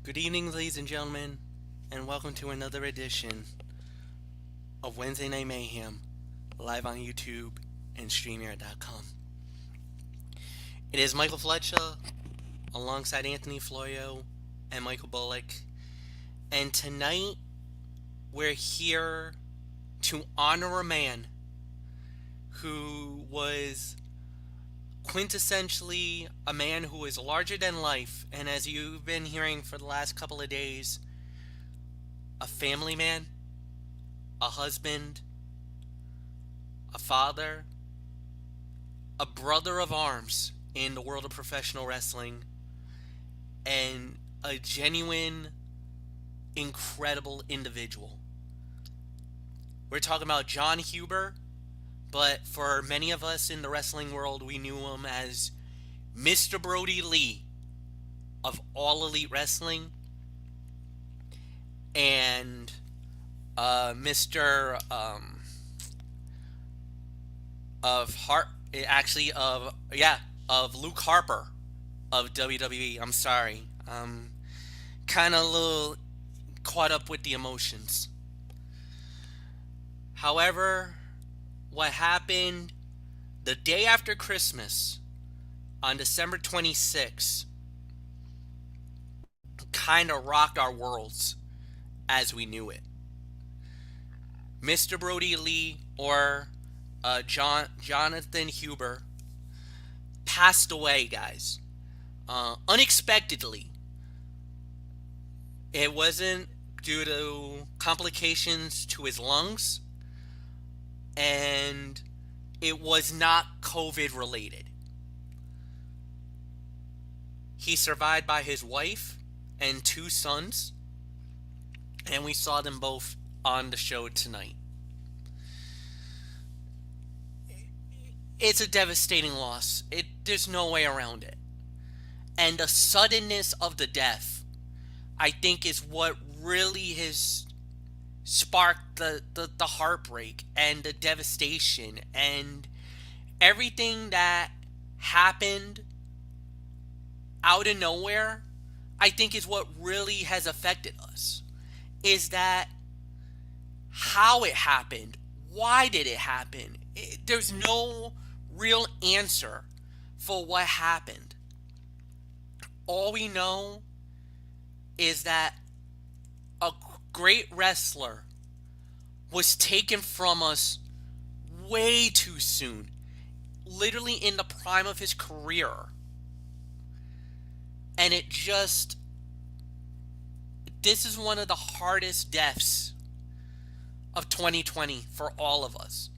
Good evening, ladies and gentlemen, and welcome to another edition of Wednesday Night Mayhem, live on YouTube and StreamYard.com. It is Michael Fletcher, alongside Anthony Florio and Michael Bullock, and tonight we're here to honor a man who was quintessentially a man who is larger than life, and as you've been hearing for the last couple of days, a family man, a husband, a father, a brother of arms in the world of professional wrestling, and a genuine, incredible individual. We're talking about John Huber, but for many of us in the wrestling world, we knew him as Mr. Brodie Lee of All Elite Wrestling and Mr. Of Luke Harper of WWE. I'm sorry. I'm kind of a little caught up with the emotions. However, what happened the day after Christmas on December 26th kind of rocked our worlds as we knew it. Mr. Brodie Lee, or Jonathan Huber, passed away, guys. Unexpectedly. It wasn't due to complications to his lungs, and it was not COVID related. He survived by his wife and two sons, and we saw them both on the show tonight. It's a devastating loss. There's no way around it. And the suddenness of the death, I think, is what really has sparked the heartbreak and the devastation and everything that happened out of nowhere. I think is what really has affected us. Is that how it happened? Why did it happen? There's no real answer for what happened. All we know is that a great wrestler was taken from us way too soon, literally in the prime of his career. And this is one of the hardest deaths of 2020 for all of us,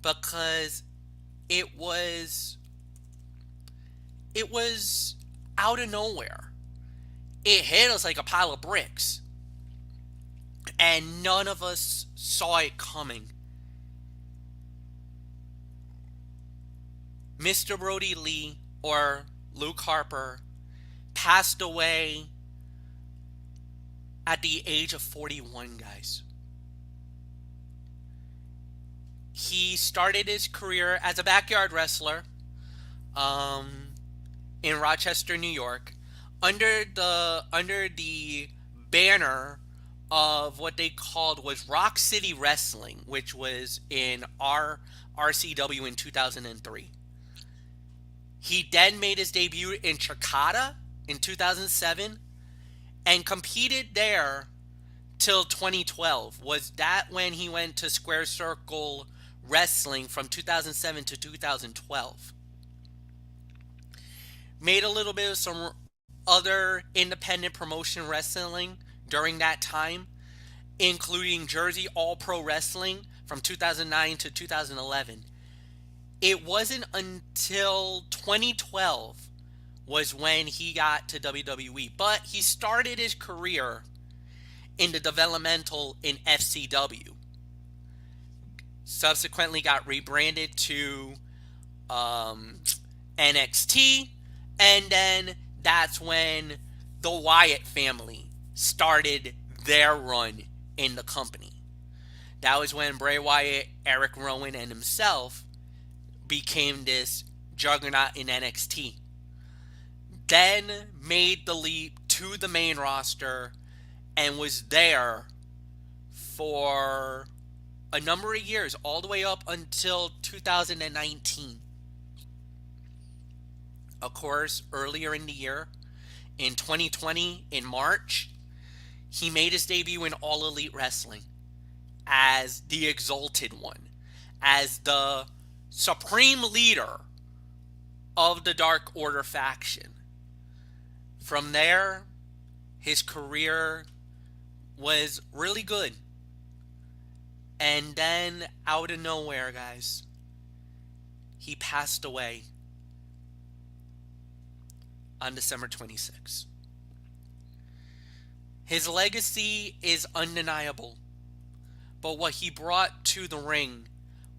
because it was out of nowhere. It hit us like a pile of bricks, and none of us saw it coming. Mr. Brodie Lee, or Luke Harper, passed away at the age of 41, guys. He started his career as a backyard wrestler in Rochester, New York, under the banner of what they called was Rock City Wrestling, which was in RCW in 2003. He then made his debut in Chicada in 2007 and competed there till 2012. Was that when he went to Square Circle Wrestling from 2007 to 2012? Made a little bit of some other independent promotion wrestling during that time, including Jersey All Pro Wrestling from 2009 to 2011. It wasn't until 2012 was when he got to WWE, but he started his career in the developmental in FCW. Subsequently got rebranded to NXT, and then that's when the Wyatt family started their run in the company. That was when Bray Wyatt, Eric Rowan, and himself became this juggernaut in NXT. Then made the leap to to the main roster and was there for a number of years, all the way up until 2019. Of course, earlier in the year, in 2020, in March, he made his debut in All Elite Wrestling as the Exalted One, as the supreme leader of the Dark Order faction. From there, his career was really good. And then, out of nowhere, guys, he passed away on December 26th. His legacy is undeniable, but what he brought to the ring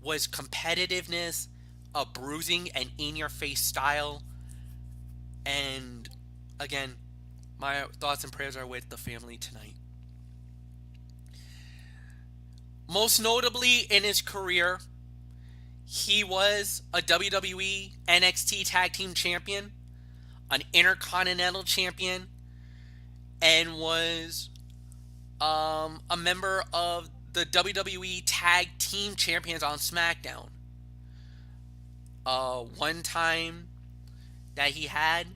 was competitiveness, a bruising and in-your-face style, and again, my thoughts and prayers are with the family tonight. Most notably in his career, he was a WWE NXT Tag Team Champion, an Intercontinental Champion, and was a member of the WWE Tag Team Champions on SmackDown. One time that he had,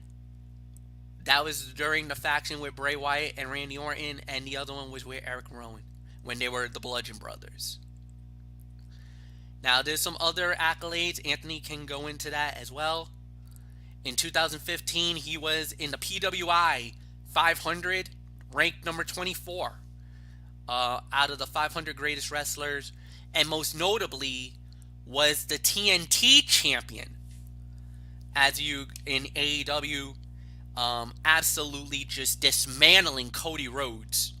that was during the faction with Bray Wyatt and Randy Orton, and the other one was with Eric Rowan when they were the Bludgeon Brothers. Now, there's some other accolades. Anthony can go into that as well. In 2015, he was in the PWI 500, ranked number 24 out of the 500 greatest wrestlers, and most notably was the TNT champion. As you in AEW, absolutely just dismantling Cody Rhodes,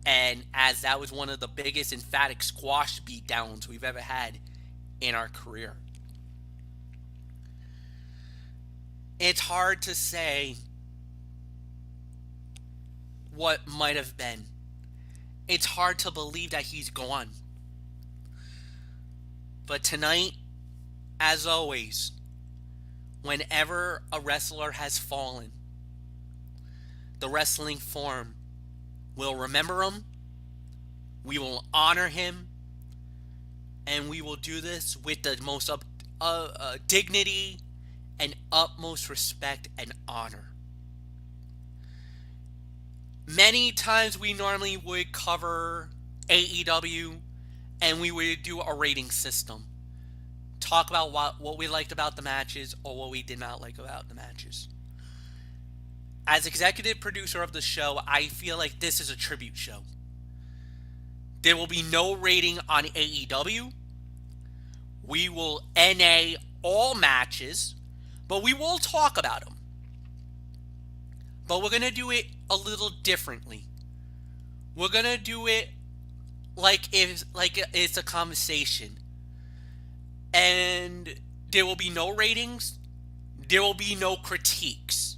and as that was one of the biggest emphatic squash beatdowns we've ever had in our career. It's hard to say what might have been. It's hard to believe that he's gone. But tonight, as always, whenever a wrestler has fallen, the wrestling form will remember him, we will honor him, and we will do this with the most dignity and utmost respect and honor. Many times we normally would cover AEW and we would do a rating system. Talk about what we liked about the matches or what we did not like about the matches. As executive producer of the show, I feel like this is a tribute show. There will be no rating on AEW. We will NA all matches, but we will talk about them. But we're going to do it a little differently. We're going to do it like it's a conversation. And there will be no ratings. There will be no critiques.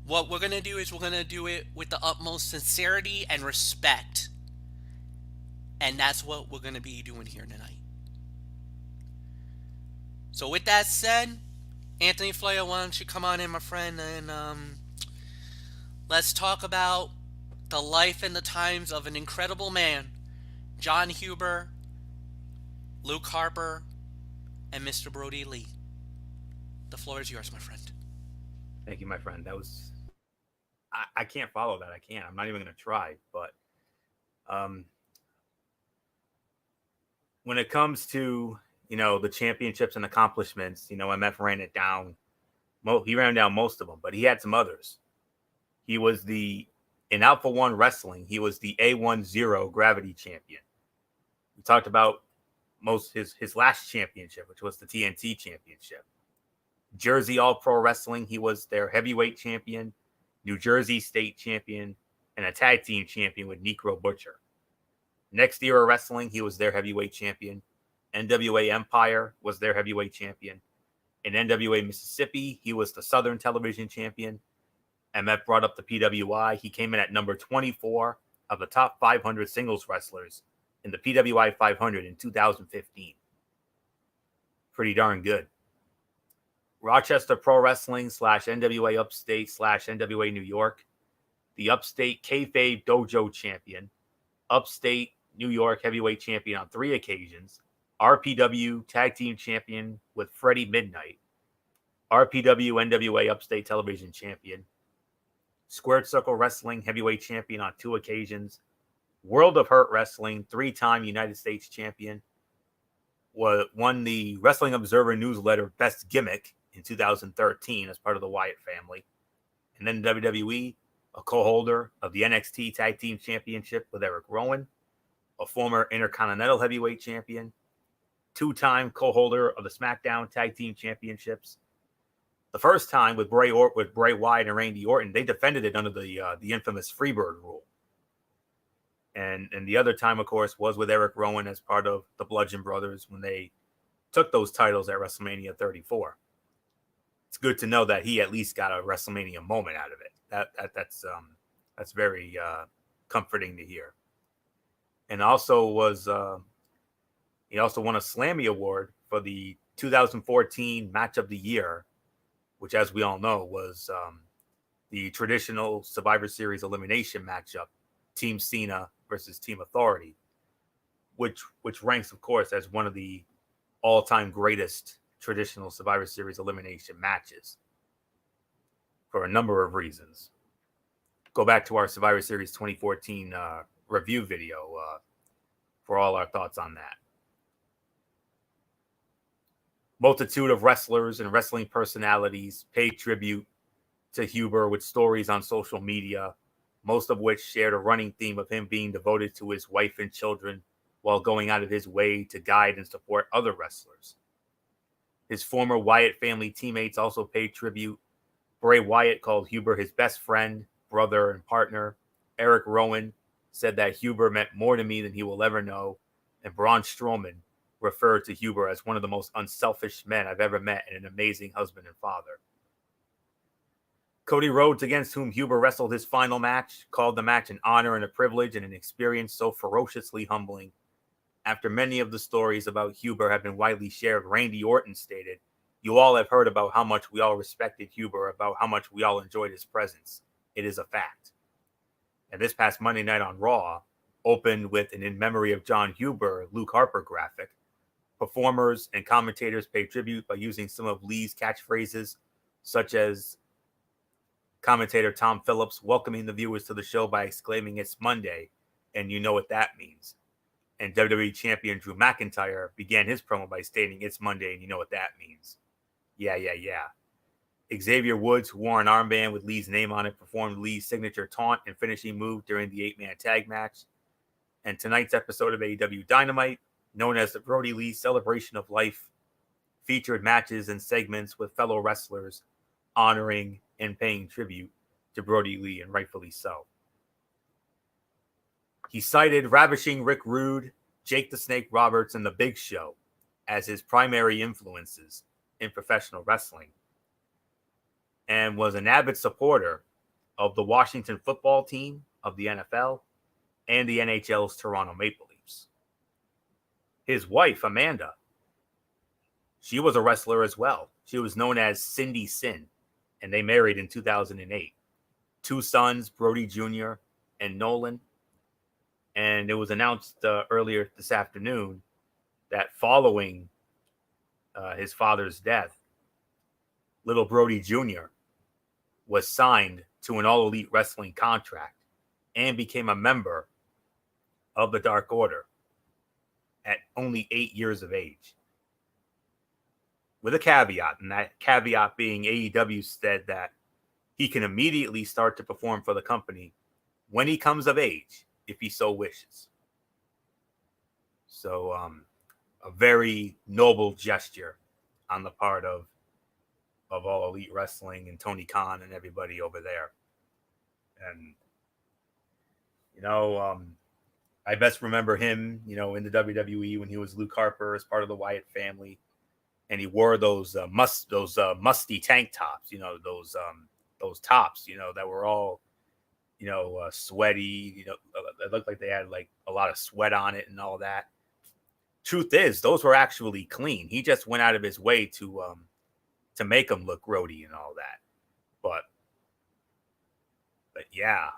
What we're going to do is we're going to do it with the utmost sincerity and respect. And that's what we're going to be doing here tonight. So with that said, Anthony Flaya, why don't you come on in, my friend, and let's talk about the life and the times of an incredible man, John Huber, Luke Harper, and Mr. Brodie Lee. The floor is yours, my friend. Thank you, my friend. That was... I can't follow that. I can't. I'm not even going to try. But when it comes to, the championships and accomplishments, MF ran it down. He ran down most of them, but he had some others. He was in Alpha One Wrestling, he was the A10 Gravity Champion. We talked about his last championship, which was the TNT Championship. Jersey All Pro Wrestling, he was their heavyweight champion, New Jersey State Champion, and a tag team champion with Necro Butcher. Next Era Wrestling, he was their heavyweight champion. NWA Empire was their heavyweight champion. In NWA Mississippi, he was the Southern Television Champion. MF brought up the PWI. He came in at number 24 of the top 500 singles wrestlers in the PWI 500 in 2015. Pretty darn good. Rochester Pro Wrestling / NWA Upstate / NWA New York, the Upstate Kayfabe Dojo Champion, Upstate New York Heavyweight Champion on 3 occasions, RPW Tag Team Champion with Freddie Midnight, RPW NWA Upstate Television Champion, Squared Circle Wrestling Heavyweight Champion on 2 occasions, World of Hurt Wrestling 3-time United States Champion, won the Wrestling Observer Newsletter Best Gimmick in 2013 as part of the Wyatt family, and then WWE, a co-holder of the NXT Tag Team Championship with Eric Rowan, a former Intercontinental Heavyweight Champion, 2-time co-holder of the SmackDown Tag Team Championships. The first time with Bray Wyatt and Randy Orton, they defended it under the infamous Freebird rule. And the other time, of course, was with Eric Rowan as part of the Bludgeon Brothers when they took those titles at WrestleMania 34. It's good to know that he at least got a WrestleMania moment out of it. That's very comforting to hear. And also he also won a Slammy Award for the 2014 Match of the Year, which, as we all know, was the traditional Survivor Series elimination matchup, Team Cena versus Team Authority, which ranks, of course, as one of the all-time greatest traditional Survivor Series elimination matches for a number of reasons. Go back to our Survivor Series 2014 review video for all our thoughts on that. Multitude of wrestlers and wrestling personalities paid tribute to Huber with stories on social media, most of which shared a running theme of him being devoted to his wife and children while going out of his way to guide and support other wrestlers. His former Wyatt family teammates also paid tribute. Bray Wyatt called Huber his best friend, brother, and partner. Eric Rowan said that Huber meant more to me than he will ever know. And Braun Strowman referred to Huber as one of the most unselfish men I've ever met and an amazing husband and father. Cody Rhodes, against whom Huber wrestled his final match, called the match an honor and a privilege and an experience so ferociously humbling. After many of the stories about Huber have been widely shared, Randy Orton stated, "You all have heard about how much we all respected Huber, about how much we all enjoyed his presence. It is a fact." And this past Monday night on Raw opened with an In Memory of John Huber, Luke Harper graphic. Performers and commentators paid tribute by using some of Lee's catchphrases, such as commentator Tom Phillips welcoming the viewers to the show by exclaiming, "It's Monday, and you know what that means." And WWE champion Drew McIntyre began his promo by stating, "It's Monday, and you know what that means." Yeah. Xavier Woods, who wore an armband with Lee's name on it, performed Lee's signature taunt and finishing move during the 8-man tag match. And tonight's episode of AEW Dynamite, known as the Brodie Lee Celebration of Life, featured matches and segments with fellow wrestlers honoring and paying tribute to Brodie Lee, and rightfully so. He cited Ravishing Rick Rude, Jake the Snake Roberts, and The Big Show as his primary influences in professional wrestling, and was an avid supporter of the Washington football team of the NFL and the NHL's Toronto Maple Leafs. His wife, Amanda, she was a wrestler as well. She was known as Cindy Sin, and they married in 2008. 2 sons, Brodie Jr. and Nolan. And it was announced earlier this afternoon that following his father's death, little Brodie Jr. was signed to an All Elite Wrestling contract and became a member of the Dark Order at only 8 years of age. With a caveat, and that caveat being AEW said that he can immediately start to perform for the company when he comes of age, if he so wishes. So a very noble gesture on the part of All Elite Wrestling and Tony Khan and everybody over there. And, I best remember him, in the WWE when he was Luke Harper as part of the Wyatt family. And he wore those musty tank tops, those tops, that were all, sweaty, it looked like they had like a lot of sweat on it and all that. Truth is, those were actually clean. He just went out of his way to to make him look grody and all that. But yeah,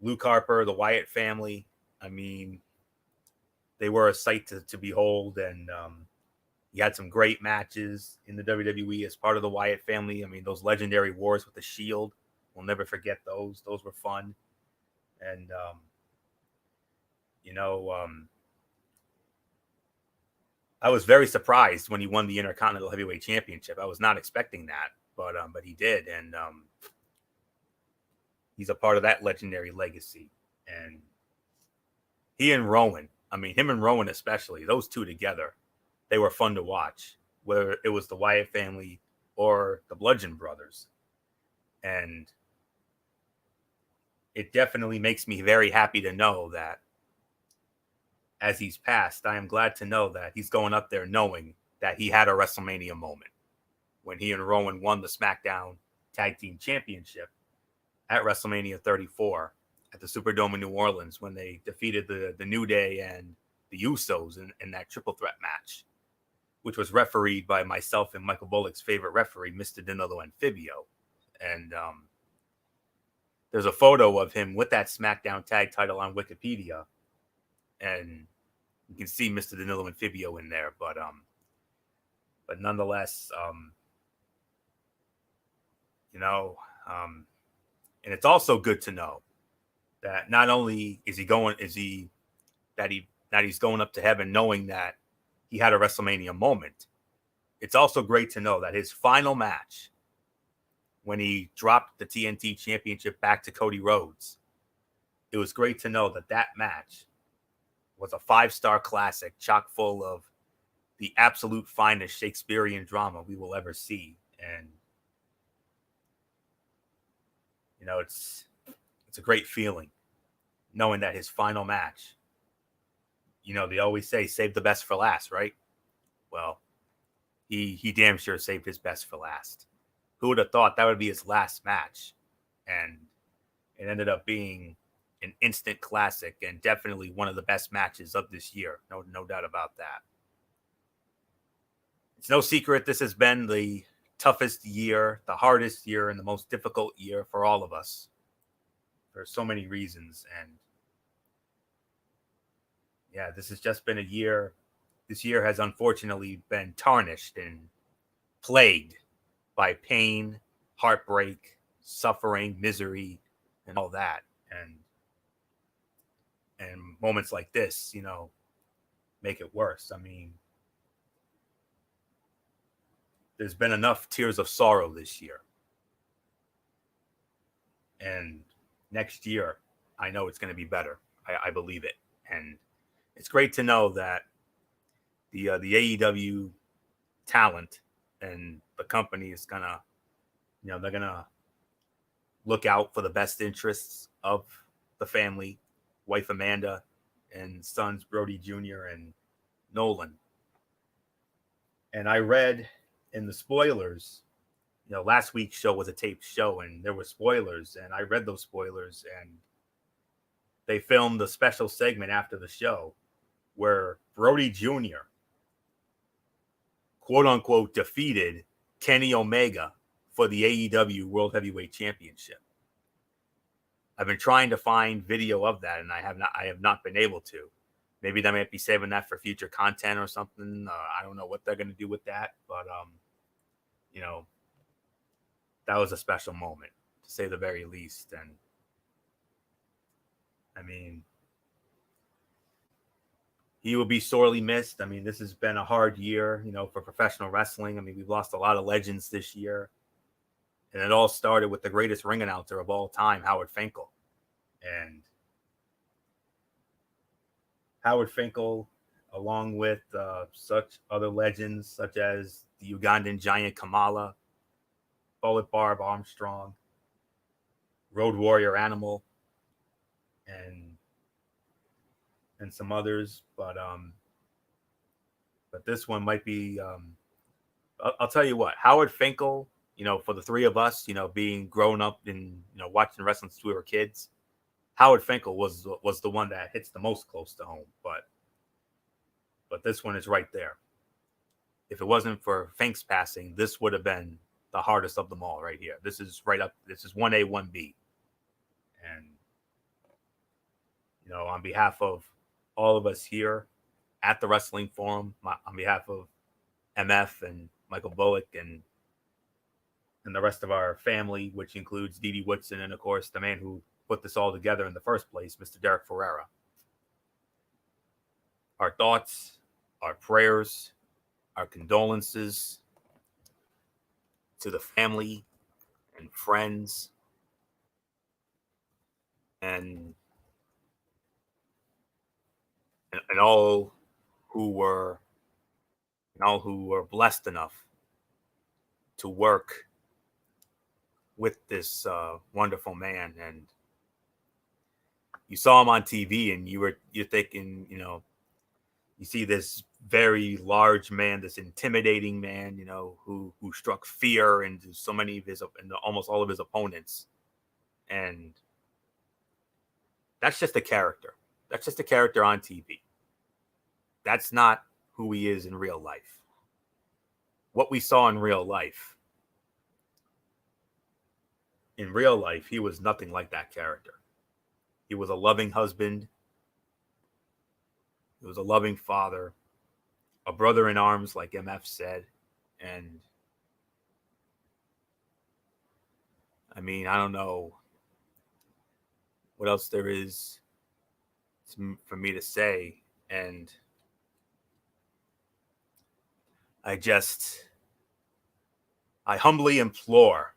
Luke Harper, the Wyatt family, I mean, they were a sight to behold, and he had some great matches in the WWE as part of the Wyatt family. I mean, those legendary wars with the Shield, we'll never forget those. Those were fun. And, I was very surprised when he won the Intercontinental Heavyweight Championship. I was not expecting that, but he did. And he's a part of that legendary legacy. And he and Rowan, I mean, him and Rowan especially, those two together, they were fun to watch, whether it was the Wyatt family or the Bludgeon Brothers. And it definitely makes me very happy to know that as he's passed, I am glad to know that he's going up there knowing that he had a WrestleMania moment when he and Rowan won the SmackDown Tag Team Championship at WrestleMania 34 at the Superdome in New Orleans when they defeated the New Day and the Usos in that triple threat match, which was refereed by myself and Michael Bullock's favorite referee, Mr. Danilo Amphibio. And there's a photo of him with that SmackDown tag title on Wikipedia, and you can see Mr. Danilo Amphibio in there. But nonetheless, and it's also good to know that not only is he going up to heaven knowing that he had a WrestleMania moment. It's also great to know that his final match, when he dropped the TNT Championship back to Cody Rhodes, it was great to know that match was a 5-star classic, chock full of the absolute finest Shakespearean drama we will ever see. And, it's a great feeling knowing that his final match, they always say save the best for last, right? Well, he damn sure saved his best for last. Who would have thought that would be his last match? And it ended up being an instant classic and definitely one of the best matches of this year. No doubt about that. It's no secret this has been the toughest year, the hardest year, and the most difficult year for all of us for so many reasons. And yeah, this has just been a year. This year has unfortunately been tarnished and plagued by pain, heartbreak, suffering, misery, and all that. And moments like this, make it worse. I mean, there's been enough tears of sorrow this year. And next year, I know it's going to be better. I believe it. And it's great to know that the AEW talent and the company is going to, they're going to look out for the best interests of the family, wife Amanda, and sons Brodie Jr. and Nolan. And I read in the spoilers, last week's show was a taped show, and there were spoilers, and I read those spoilers, and they filmed a special segment after the show where Brodie Jr., quote unquote, defeated Kenny Omega for the AEW World Heavyweight Championship. I've been trying to find video of that, and I have not been able to. Maybe they might be saving that for future content or something. I don't know what they're going to do with that, but that was a special moment, to say the very least. And I mean, he will be sorely missed. I mean, this has been a hard year, for professional wrestling. I mean, we've lost a lot of legends this year. And it all started with the greatest ring announcer of all time, Howard Finkel. And Howard Finkel, along with such other legends such as the Ugandan giant Kamala, Bullet Barb Armstrong, Road Warrior Animal, and some others. But this one might be, I'll tell you what, Howard Finkel, for the three of us, being grown up and, watching wrestling since we were kids, Howard Finkel was the one that hits the most close to home. But this one is right there. if it wasn't for Fink's passing, this would have been the hardest of them all right here. This is right up. This is 1A, 1B. And, on behalf of all of us here at the Wrestling Forum, on behalf of MF and Michael Bullock and the rest of our family, which includes Dee Dee Woodson and, of course, the man who put this all together in the first place, Mr. Derek Ferreira. Our thoughts, our prayers, our condolences to the family and friends and all who were blessed enough to work with this wonderful man. And you saw him on TV, and you're thinking, you see this very large man, this intimidating man, who struck fear into so many of almost all of his opponents. And that's just a character. That's just a character on TV. That's not who he is in real life. What we saw in real life, he was nothing like that character. He was a loving husband. He was a loving father, a brother in arms, like MF said. And I mean, I don't know what else there is for me to say. And I humbly implore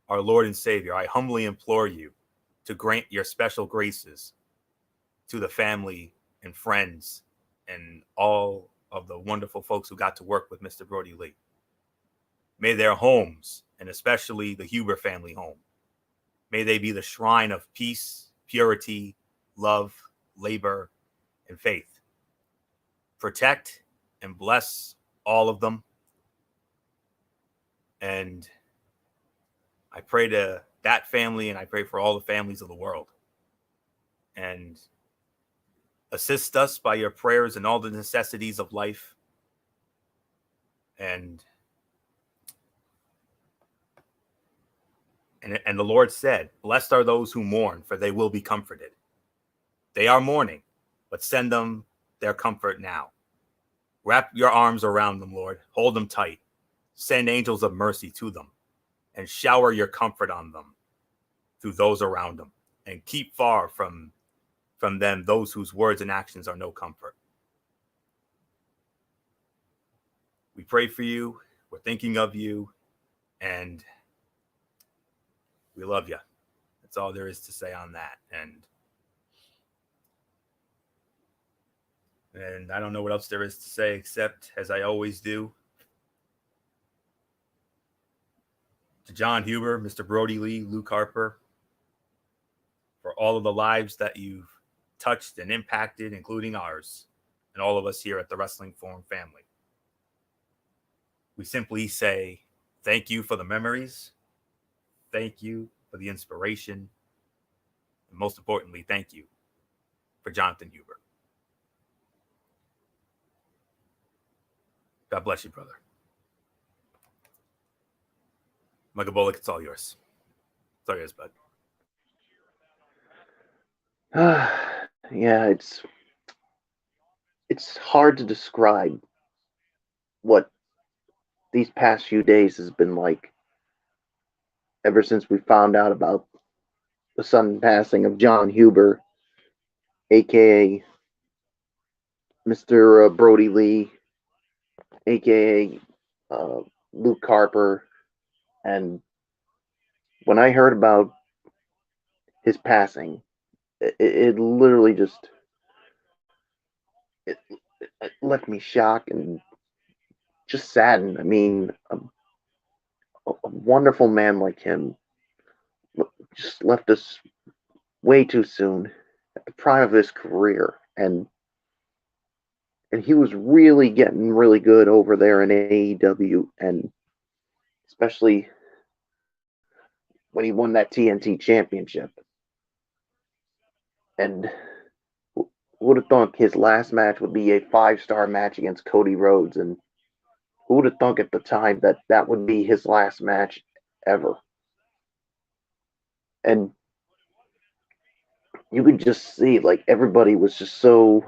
our Lord and Savior, I humbly implore you to grant your special graces to the family and friends and all of the wonderful folks who got to work with Mr. Brodie Lee. May their homes, and especially the Huber family home, may they be the shrine of peace, purity, love, labor, and faith. Protect and bless all of them. And I pray to that family, and I pray for all the families of the world. And assist us by your prayers and all the necessities of life. And the Lord said, blessed are those who mourn, for they will be comforted. They are mourning, but send them their comfort now. Wrap your arms around them, Lord. Hold them tight. Send angels of mercy to them and shower your comfort on them through those around them. And keep far from them those whose words and actions are no comfort. We pray for you. We're thinking of you. And we love you. That's all there is to say on that. And I don't know what else there is to say, except, as I always do, to John Huber, Mr. Brodie Lee, Luke Harper, for all of the lives that you've touched and impacted, including ours, and all of us here at the Wrestling Forum family. We simply say thank you for the memories. Thank you for the inspiration. And most importantly, thank you for Jonathan Huber. God bless you, brother. Michael Bullock, it's all yours. It's all yours, bud. Yeah, it's hard to describe what these past few days has been like ever since we found out about the sudden passing of John Huber, aka Mr. Brodie Lee, aka Luke Harper. And when I heard about his passing, it literally just it left me shocked and just saddened. I mean, a wonderful man like him just left us way too soon at the prime of his career, and he was really getting really good over there in AEW, and especially when he won that TNT championship. And would have thought his last match would be a 5-star match against Cody Rhodes, and Who would have thunk at the time that that would be his last match ever? And you could just see, like, everybody was just so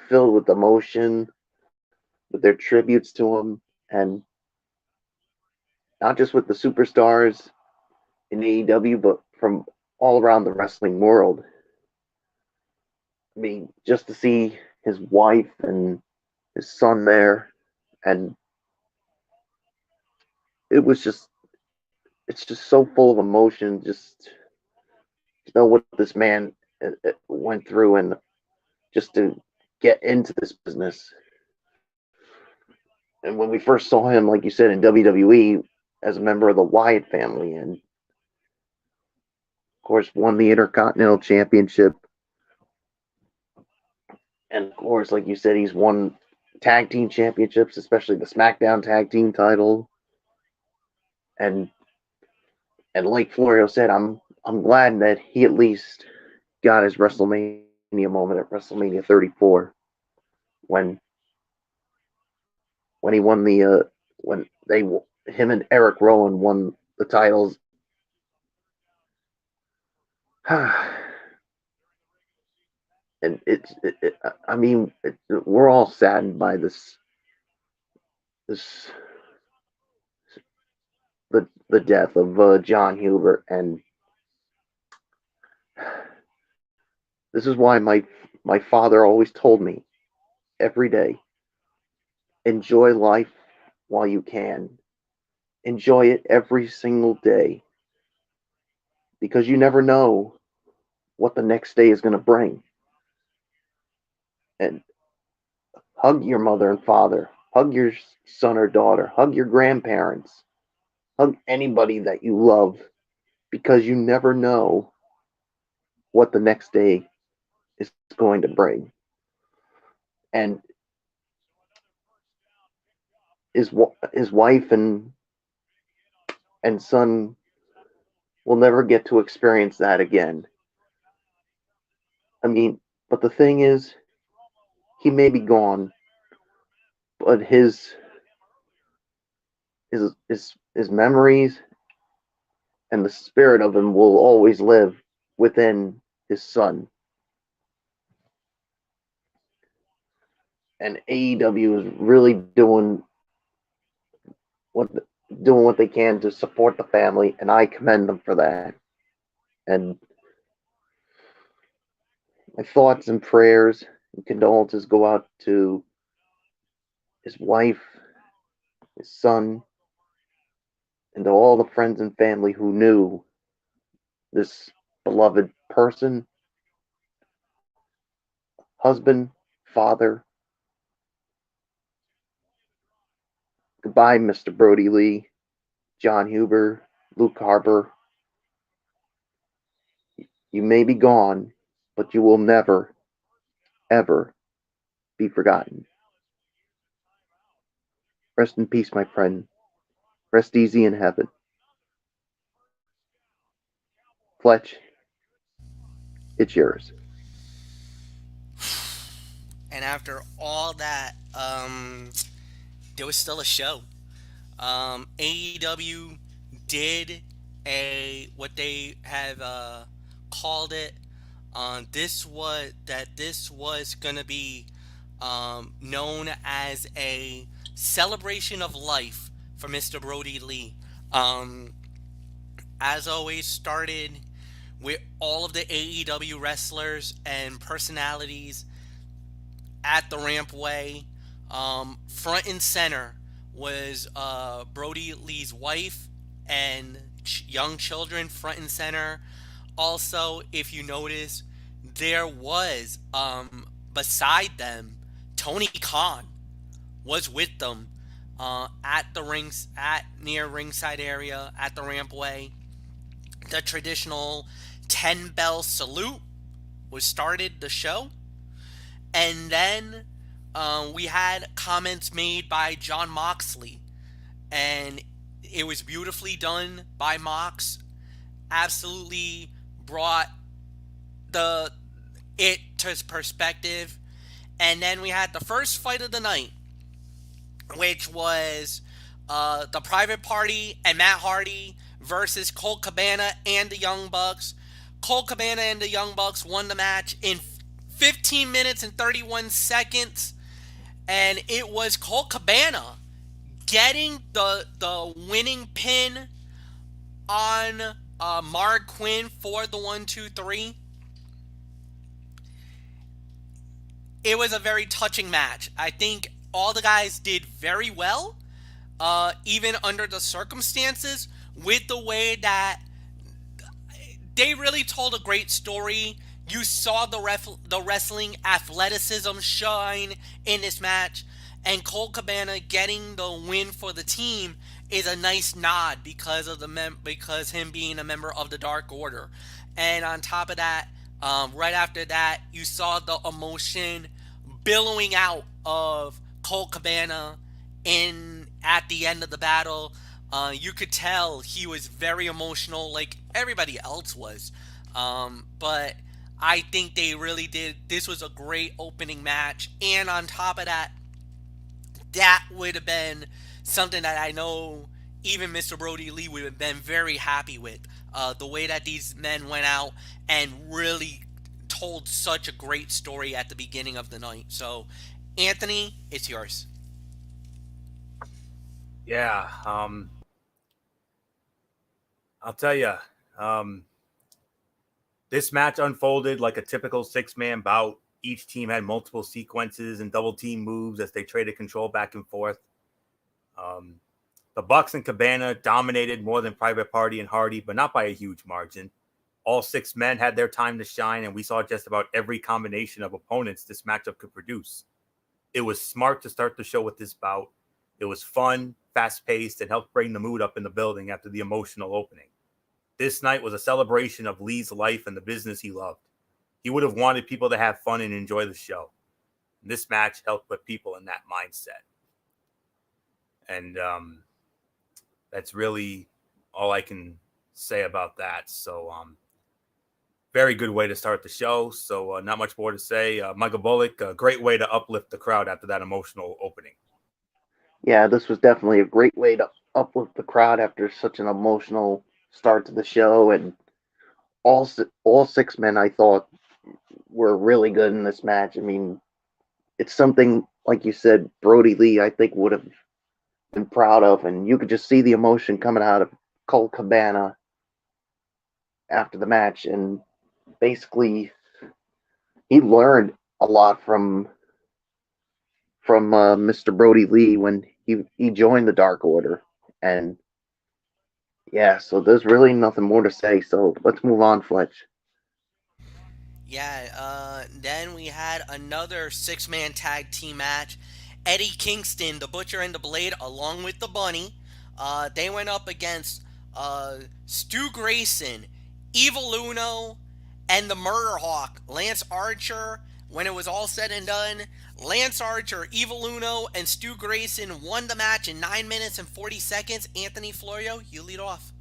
filled with emotion with their tributes to him, and not just with the superstars in AEW, but from all around the wrestling world. I mean, just to see his wife and his son there, and it was just, it's just so full of emotion. Just to know what this man went through, and just to get into this business. And when we first saw him, like you said, in WWE as a member of the Wyatt family, and of course won the Intercontinental Championship, and of course, like you said, he's won tag team championships, especially the SmackDown tag team title. And like Florio said, I'm glad that he at least got his WrestleMania moment at WrestleMania 34 when he won the when they him and Eric Rowan won the titles. And I mean, we're all saddened by this the death of John Hubert, and this is why my father always told me every day, enjoy life while you can, enjoy it every single day, because you never know what the next day is going to bring. And hug your mother and father, hug your son or daughter, hug your grandparents, hug anybody that you love, because you never know what the next day is going to bring. And his wife and son will never get to experience that again. I mean, but the thing is, he may be gone, but his memories and the spirit of him will always live within his son. And AEW is really what they can to support the family, and I commend them for that. And my thoughts and prayers and condolences go out to his wife, his son, and to all the friends and family who knew this beloved person, husband, father. Goodbye, Mr. Brodie Lee, John Huber, Luke Harper. You may be gone, but you will never, ever be forgotten. Rest in peace, my friend. Rest easy in heaven. Fletch, it's yours. And after all that, there was still a show. AEW did what they have called it. This was gonna be known as a celebration of life for Mr. Brodie Lee. Um, as always, started with all of the AEW wrestlers and personalities at the rampway. Front and center was Brodie Lee's wife and young children front and center. Also, if you notice, there was beside them Tony Khan was with them at the rings at near ringside area at the rampway. The traditional 10 bell salute was started the show, and then we had comments made by John Moxley, and it was beautifully done by Mox. Absolutely brought the it to perspective. And then we had the first fight of the night. which was the Private Party and Matt Hardy versus Colt Cabana and the Young Bucks. Colt Cabana and the Young Bucks won the match in 15 minutes and 31 seconds. And it was Colt Cabana getting the winning pin on Mark Quinn for the 1-2-3. It was a very touching match. I think all the guys did very well, even under the circumstances, with the way that they really told a great story. You saw the wrestling athleticism shine in this match, and Colt Cabana getting the win for the team is a nice nod because of because him being a member of the Dark Order. And on top of that, right after that, you saw the emotion billowing out of Colt Cabana at the end of the battle. You could tell he was very emotional, like everybody else was. But I think they really did. This was a great opening match, and on top of that, that would have been something that I know even Mr. Brodie Lee would have been very happy with. The way that these men went out and really told such a great story at the beginning of the night. So, Anthony, it's yours. Yeah, I'll tell you, this match unfolded like a typical six-man bout. Each team had multiple sequences and double team moves as they traded control back and forth. The Bucks and Cabana dominated more than Private Party and Hardy, but not by a huge margin. All six men had their time to shine, and we saw just about every combination of opponents this matchup could produce. It was smart to start the show with this bout. It was fun, fast-paced, and helped bring the mood up in the building after the emotional opening. This night was a celebration of Lee's life and the business he loved. He would have wanted people to have fun and enjoy the show. This match helped put people in that mindset. And that's really all I can say about that. So, very good way to start the show. So, not much more to say. Michael Bullock, a great way to uplift the crowd after that emotional opening. Yeah, this was definitely a great way to uplift the crowd after such an emotional start to the show, and all six men I thought were really good in this match. I mean, it's something like you said, Brodie Lee I think would have been proud of, and you could just see the emotion coming out of Colt Cabana after the match, and basically he learned a lot from Mr. Brodie Lee when he joined the Dark Order, and yeah, so there's really nothing more to say. So let's move on, Fletch. Yeah, then we had another six-man tag team match. Eddie Kingston, the Butcher and the Blade, along with the Bunny. They went up against Stu Grayson, Evil Uno, and the Murder Hawk, Lance Archer. When it was all said and done, Lance Archer, Evil Uno, and Stu Grayson won the match in 9 minutes and 40 seconds. Anthony Florio, you lead off.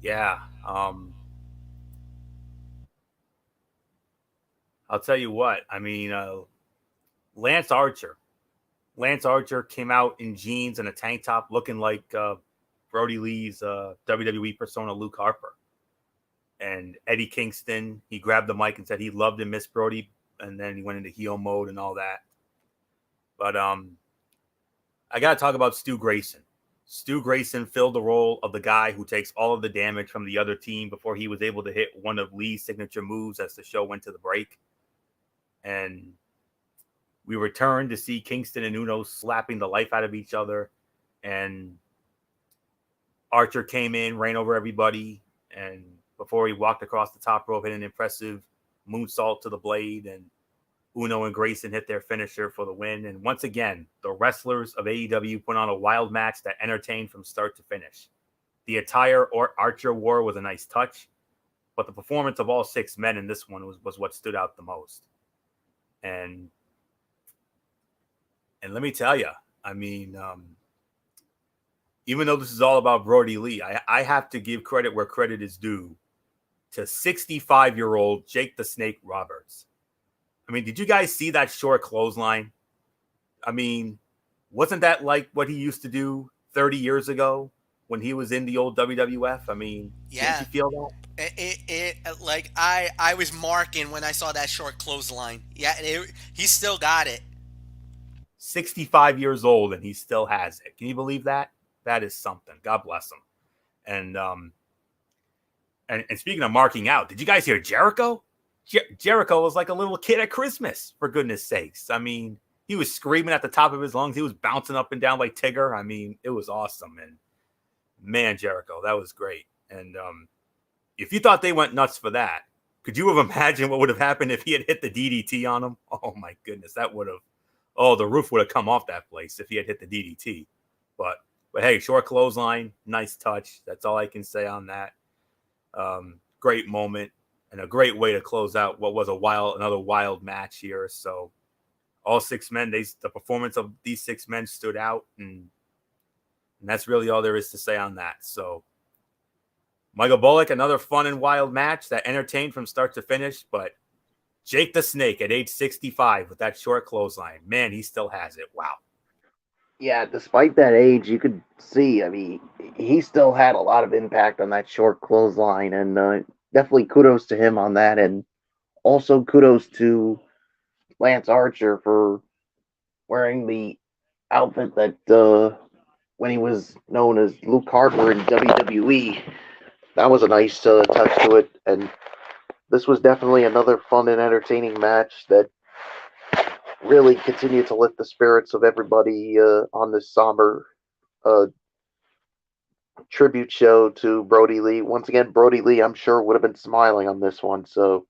Yeah. I'll tell you what. I mean, Lance Archer. Lance Archer came out in jeans and a tank top looking like Brodie Lee's WWE persona, Luke Harper. And Eddie Kingston, he grabbed the mic and said he loved and missed Brodie, and then he went into heel mode and all that. But I got to talk about Stu Grayson. Stu Grayson filled the role of the guy who takes all of the damage from the other team before he was able to hit one of Lee's signature moves as the show went to the break. And we returned to see Kingston and Uno slapping the life out of each other. And Archer came in, ran over everybody, and before he walked across the top rope, hit an impressive moonsault to the Blade, and Uno and Grayson hit their finisher for the win. And once again, the wrestlers of AEW put on a wild match that entertained from start to finish. The attire Archer wore was a nice touch, but the performance of all six men in this one was what stood out the most. And let me tell you, I mean, even though this is all about Brodie Lee, I have to give credit where credit is due to 65-year-old Jake the Snake Roberts. I mean, did you guys see that short clothesline? I mean, wasn't that like what he used to do 30 years ago when he was in the old WWF? I mean, didn't Yeah. you feel that? Like I was marking when I saw that short clothesline. Yeah, he still got it. 65 years old and he still has it. Can you believe that? That is something. God bless him. And and speaking of marking out, did you guys hear Jericho? Jericho was like a little kid at Christmas, for goodness sakes. I mean, he was screaming at the top of his lungs. He was bouncing up and down like Tigger. I mean, it was awesome. And man, Jericho, that was great. And if you thought they went nuts for that, could you have imagined what would have happened if he had hit the DDT on him? Oh my goodness, that would have. Oh, the roof would have come off that place if he had hit the DDT. But hey, short clothesline, nice touch. That's all I can say on that. Great moment and a great way to close out what was another wild match here. So all six men, the performance of these six men stood out, and that's really all there is to say on that. So Michael Bullock, another fun and wild match that entertained from start to finish, but Jake the Snake at age 65 with that short clothesline, man, he still has it. Wow. Yeah, despite that age, you could see, I mean, he still had a lot of impact on that short clothesline, and definitely kudos to him on that, and also kudos to Lance Archer for wearing the outfit that when he was known as Luke Harper in WWE. That was a nice touch to it, and this was definitely another fun and entertaining match that really continued to lift the spirits of everybody on this somber tribute show to Brodie Lee. Once again, Brodie Lee, I'm sure, would have been smiling on this one, so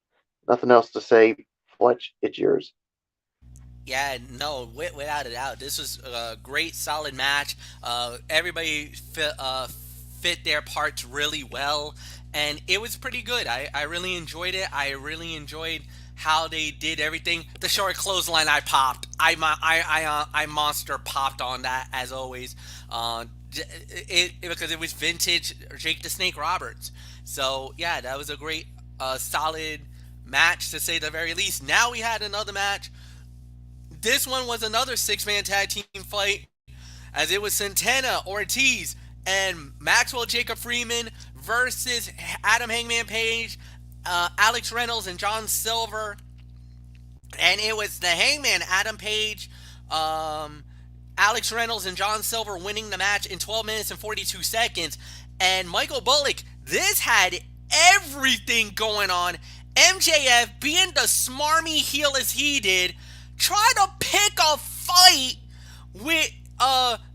nothing else to say. Fletch, it's yours. Yeah, no, without a doubt, this was a great, solid match. Everybody fit their parts really well, and it was pretty good. I really enjoyed it. I really enjoyed how they did everything. The short clothesline, I popped. I monster popped on that as always. Because it was vintage Jake the Snake Roberts. So yeah, that was a great, solid match to say the very least. Now we had another match. This one was another six-man tag team fight, as it was Santana, Ortiz, and Maxwell Jacob Freeman versus Adam Hangman Page, Alex Reynolds, and John Silver. And it was the Hangman, Adam Page, Alex Reynolds, and John Silver winning the match in 12 minutes and 42 seconds. And Michael Bullock, this had everything going on. MJF, being the smarmy heel as he did, tried to pick a fight with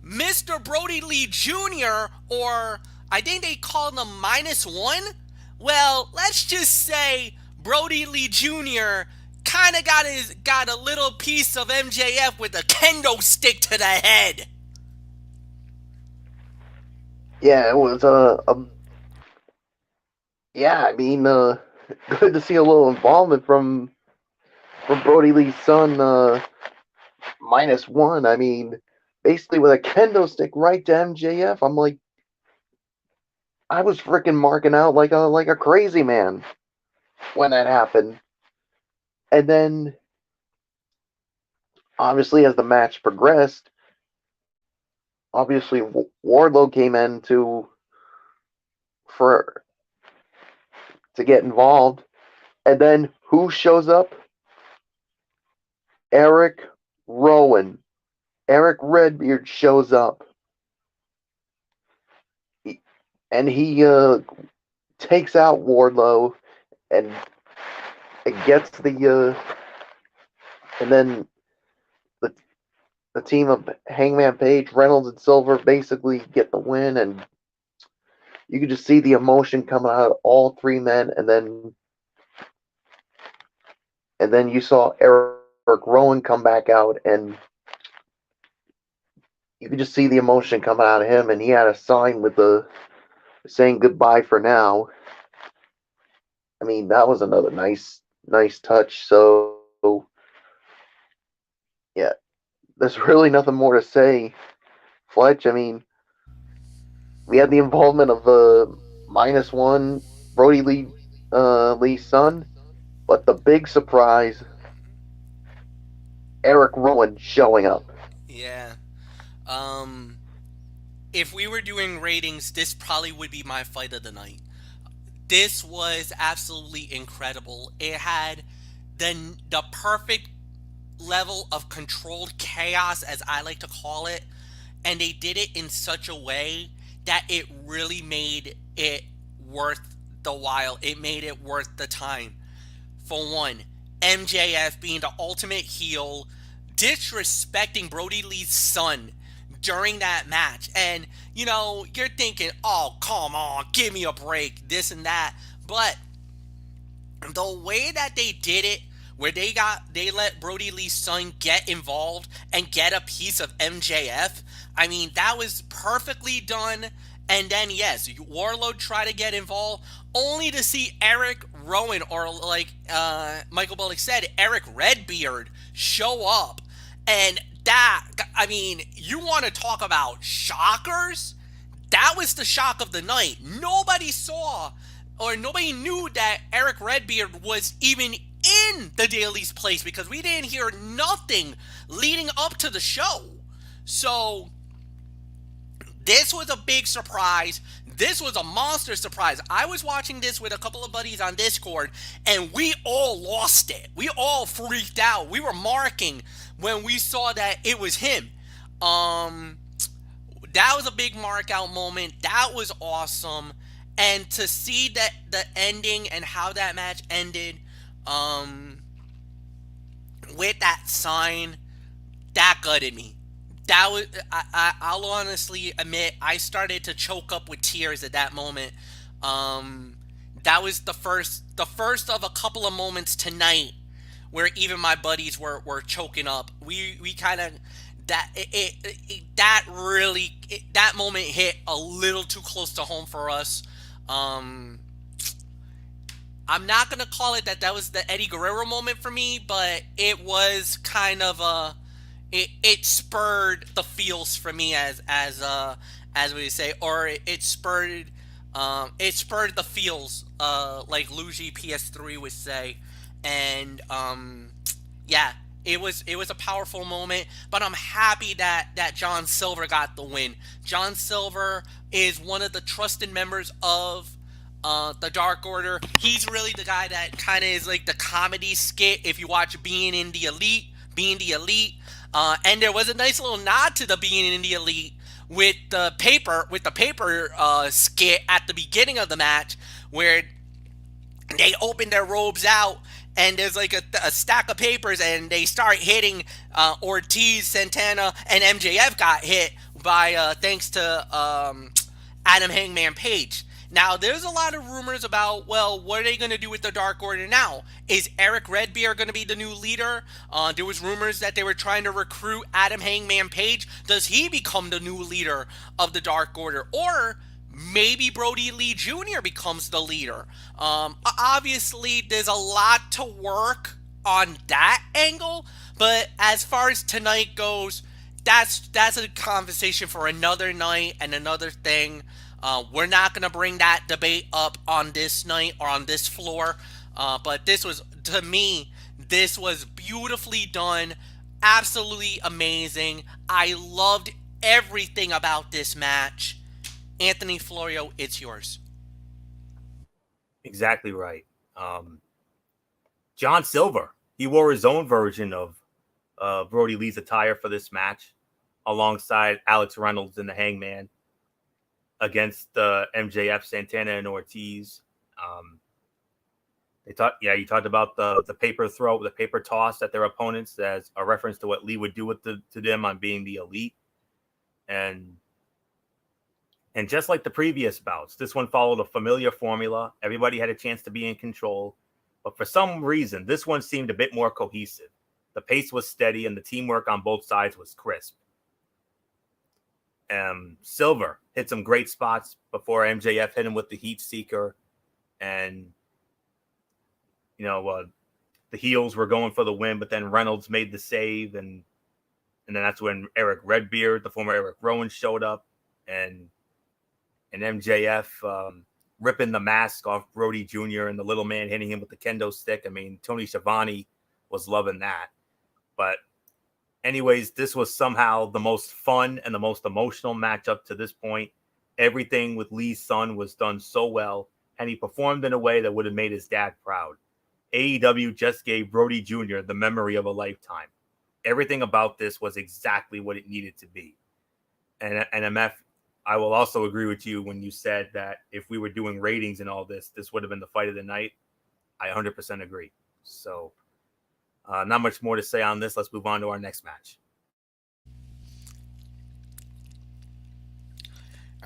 Mr. Brodie Lee Jr., or I think they called him -1. Well, let's just say Brodie Lee Jr. kind of got a little piece of MJF with a kendo stick to the head. Yeah, it was yeah, I mean, good to see a little involvement from Brodie Lee's son, -1. I mean, basically with a kendo stick right to MJF. I'm like, I was freaking marking out like a crazy man when that happened. And then, obviously, as the match progressed, obviously Wardlow came in to get involved. And then who shows up? Eric Rowan. Eric Redbeard shows up. And he takes out Wardlow and it gets and then the team of Hangman Page, Reynolds, and Silver basically get the win, and you could just see the emotion coming out of all three men, and then you saw Eric Rowan come back out, and you could just see the emotion coming out of him, and he had a sign with the saying goodbye for now. I mean, that was another nice touch. So yeah, there's really nothing more to say, Fletch. I mean, we had the involvement of -1 Brodie Lee's son, but the big surprise, Eric Rowan showing up. Yeah. If we were doing ratings, this probably would be my fight of the night. This was absolutely incredible. It had the perfect level of controlled chaos, as I like to call it, and they did it in such a way that it really made it worth the while. It made it worth the time. For one, MJF being the ultimate heel, disrespecting Brodie Lee's son during that match. And, you're thinking, oh, come on, give me a break, this and that. But the way that they did it, where they let Brodie Lee's son get involved and get a piece of MJF, I mean, that was perfectly done. And then, yes, Warlord tried to get involved, only to see Eric Rowan, or like Michael Bullock said, Eric Redbeard, show up. And that, I mean, you want to talk about shockers? That was the shock of the night. Nobody saw, or nobody knew that Eric Redbeard was even in the Daily's place, because we didn't hear nothing leading up to the show. So this was a big surprise. This was a monster surprise. I was watching this with a couple of buddies on Discord, and we all lost it. We all freaked out. We were marking when we saw that it was him. That was a big mark out moment. That was awesome. And to see that the ending and how that match ended, with that sign, that gutted me. That was, I'll honestly admit, I started to choke up with tears at that moment. That was the first of a couple of moments tonight where even my buddies were choking up. We kind of, that moment hit a little too close to home for us. I'm not gonna call it that was the Eddie Guerrero moment for me, but it was kind of it spurred the feels for me, as we say, or it spurred the feels, like Luigi PS3 would say. And yeah, it was a powerful moment. But I'm happy that John Silver got the win. John Silver is one of the trusted members of the Dark Order. He's really the guy that kind of is like the comedy skit if you watch Being the Elite. And there was a nice little nod to the Being in the Elite with the paper skit at the beginning of the match, where they open their robes out and there's like a stack of papers, and they start hitting Ortiz, Santana, and MJF got hit by thanks to Adam Hangman Page. Now, there's a lot of rumors about, well, what are they going to do with the Dark Order now? Is Eric Redbeard going to be the new leader? There was rumors that they were trying to recruit Adam Hangman Page. Does he become the new leader of the Dark Order? Or maybe Brodie Lee Jr. becomes the leader. Obviously, there's a lot to work on that angle. But as far as tonight goes, that's a conversation for another night and another thing. We're not going to bring that debate up on this night or on this floor. But this was, to me, this was beautifully done. Absolutely amazing. I loved everything about this match. Anthony Florio, it's yours. Exactly right. John Silver, he wore his own version of Brodie Lee's attire for this match, alongside Alex Reynolds and the Hangman, against MJF, Santana, and Ortiz. You talked about the paper throw, the paper toss at their opponents as a reference to what Lee would do to them on Being the Elite. And just like the previous bouts, this one followed a familiar formula. Everybody had a chance to be in control. But for some reason, this one seemed a bit more cohesive. The pace was steady, and the teamwork on both sides was crisp. Silver hit some great spots before MJF hit him with the Heat Seeker. And, the heels were going for the win, but then Reynolds made the save. And then that's when Eric Redbeard, the former Eric Rowan, showed up. And MJF ripping the mask off Brodie Jr. and the little man hitting him with the kendo stick. I mean, Tony Schiavone was loving that. But Anyways, this was somehow the most fun and the most emotional matchup to this point. Everything with Lee's son was done so well, and he performed in a way that would have made his dad proud. AEW just gave Brodie Jr. the memory of a lifetime. Everything about this was exactly what it needed to be. And MF, I will also agree with you when you said that if we were doing ratings and all this, this would have been the fight of the night. I 100% agree. So, not much more to say on this. Let's move on to our next match.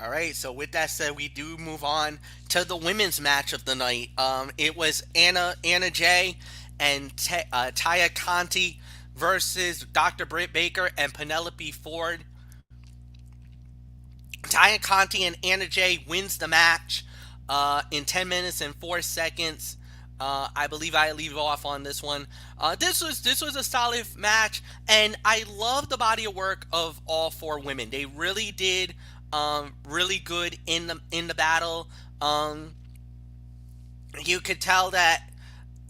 All right, so with that said, we do move on to the women's match of the night. It was Anna Jay and Taya Conti versus Dr. Britt Baker and Penelope Ford. Taya Conti and Anna Jay wins the match in 10 minutes and 4 seconds. I believe I leave off on this one. This was a solid match, and I love the body of work of all four women. They really did really good in the battle. You could tell that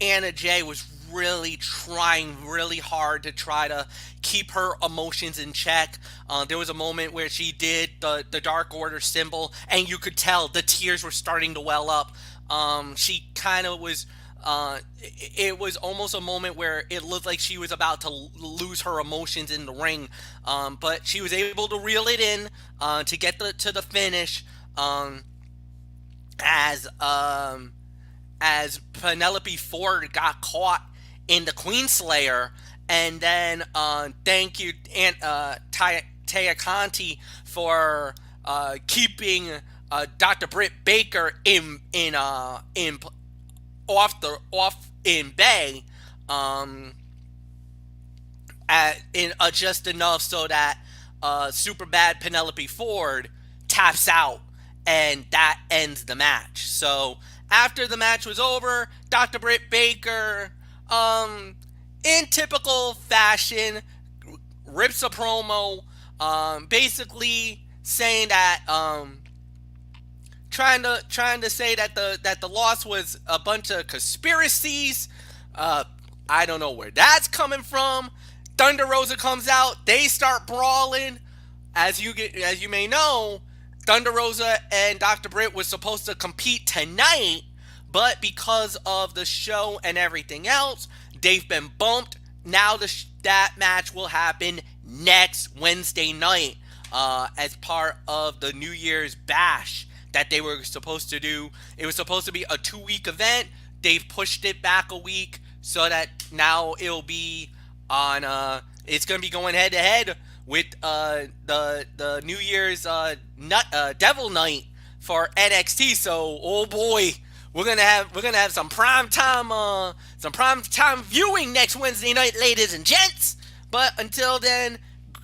Anna Jay was really trying really hard to try to keep her emotions in check. There was a moment where she did the Dark Order symbol, and you could tell the tears were starting to well up. She kind of was. It was almost a moment where it looked like she was about to lose her emotions in the ring, but she was able to reel it in to get to the finish. As Penelope Ford got caught in the Queenslayer, and then thank you, Taya Conti, for keeping Dr. Britt Baker in bay, just enough so that super bad Penelope Ford taps out, and that ends the match. So after the match was over, Dr. Britt Baker, in typical fashion, rips a promo, basically saying that trying to say that the loss was a bunch of conspiracies. I don't know where that's coming from. Thunder Rosa comes out. They start brawling. As you may know, Thunder Rosa and Dr. Britt was supposed to compete tonight, but because of the show and everything else, they've been bumped. Now that match will happen next Wednesday night as part of the New Year's Bash that they were supposed to do. It was supposed to be a 2-week event. They've pushed it back a week so that now it'll be on. It's going to be going head to head with the New Year's Devil Night for NXT. So, oh boy, we're gonna have some prime time viewing next Wednesday night, ladies and gents. But until then,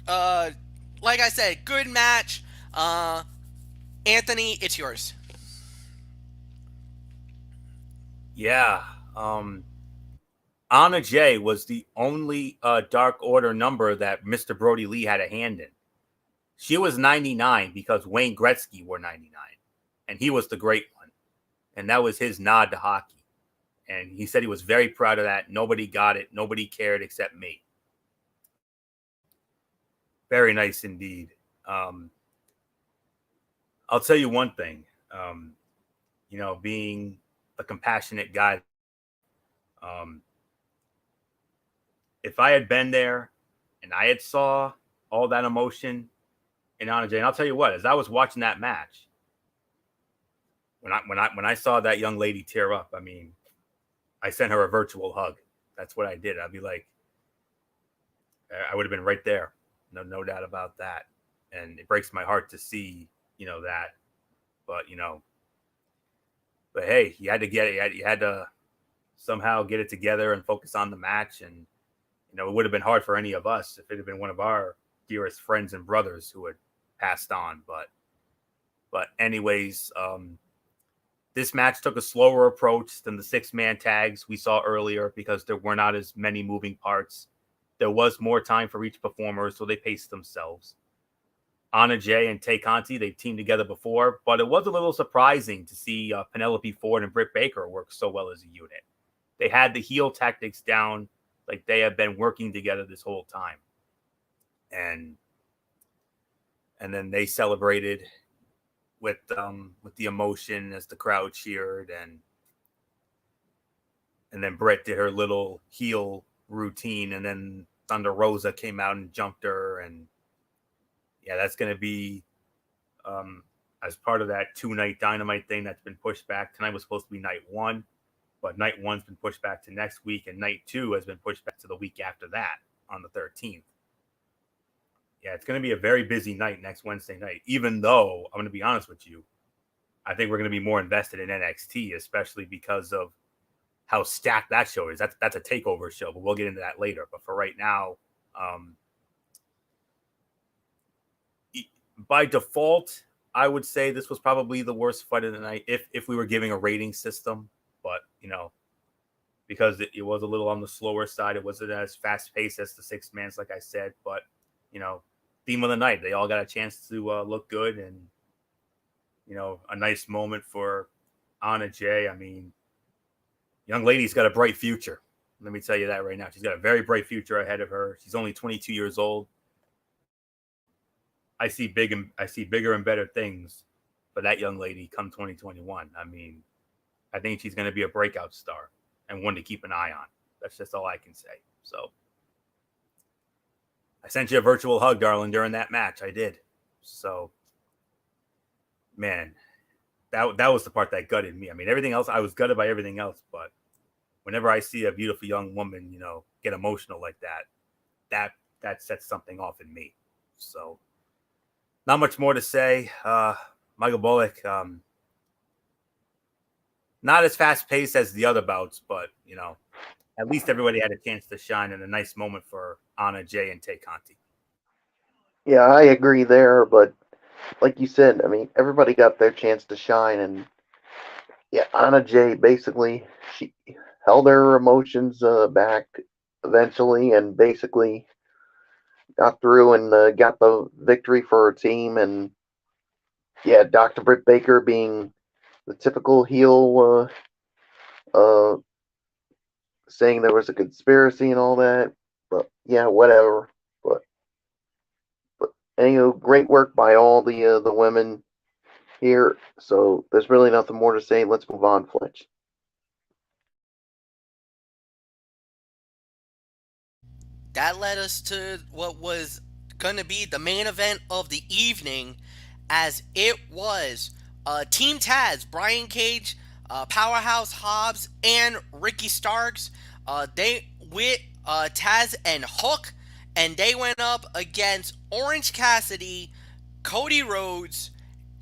like I said, good match. Anthony, it's yours. Yeah. Anna Jay was the only Dark Order number that Mr. Brodie Lee had a hand in. She was 99 because Wayne Gretzky wore 99, and he was the great one. And that was his nod to hockey. And he said he was very proud of that. Nobody got it. Nobody cared except me. Very nice indeed. I'll tell you one thing. Being a compassionate guy, if I had been there and I had saw all that emotion in Anna Jay, and I'll tell you what, as I was watching that match, when I saw that young lady tear up, I mean, I sent her a virtual hug. That's what I did. I'd be like, I would have been right there. No doubt about that. And it breaks my heart to see, that. But hey, you had to get it. You had to somehow get it together and focus on the match. And, it would have been hard for any of us if it had been one of our dearest friends and brothers who had passed on. But anyways, this match took a slower approach than the 6-man tags we saw earlier because there were not as many moving parts. There was more time for each performer, so they paced themselves. Anna Jay and Tay Conti, they've teamed together before, but it was a little surprising to see Penelope Ford and Britt Baker work so well as a unit. They had the heel tactics down like they have been working together this whole time. and then they celebrated with the emotion as the crowd cheered, and then Britt did her little heel routine, and then Thunder Rosa came out and jumped her, and yeah, that's going to be as part of that 2-night Dynamite thing that's been pushed back. Tonight was supposed to be night 1, but night 1's been pushed back to next week, and night 2 has been pushed back to the week after that on the 13th. Yeah, it's going to be a very busy night next Wednesday night, even though, I'm going to be honest with you, I think we're going to be more invested in NXT, especially because of how stacked that show is. That's a takeover show, but we'll get into that later. But for right now, by default, I would say this was probably the worst fight of the night if we were giving a rating system. But, because it was a little on the slower side, it wasn't as fast-paced as the Six Mans, like I said. But, theme of the night, they all got a chance to look good, and a nice moment for Anna Jay. I mean, young lady's got a bright future. Let me tell you that right now. She's got a very bright future ahead of her. She's only 22 years old. I see bigger and better things for that young lady come 2021. I mean, I think she's going to be a breakout star and one to keep an eye on. That's just all I can say. So I sent you a virtual hug, darling, during that match. I did. So, man, that was the part that gutted me. I mean, everything else, I was gutted by everything else. But whenever I see a beautiful young woman, get emotional like that sets something off in me. So, not much more to say. Michael Bullock, not as fast-paced as the other bouts, but, at least everybody had a chance to shine, and a nice moment for Anna Jay and Tay Conti. Yeah, I agree there, but like you said, I mean, everybody got their chance to shine, and yeah, Anna Jay basically, she held her emotions back eventually, and basically got through and got the victory for her team. And yeah, Dr. Britt Baker being the typical heel, saying there was a conspiracy and all that, but yeah, whatever. But anyway, great work by all the women here. So there's really nothing more to say. Let's move on, Fletch. That led us to what was going to be the main event of the evening, as it was Team Taz, Brian Cage, Powerhouse Hobbs, and Ricky Starks. They with Taz and Hook, and they went up against Orange Cassidy, Cody Rhodes,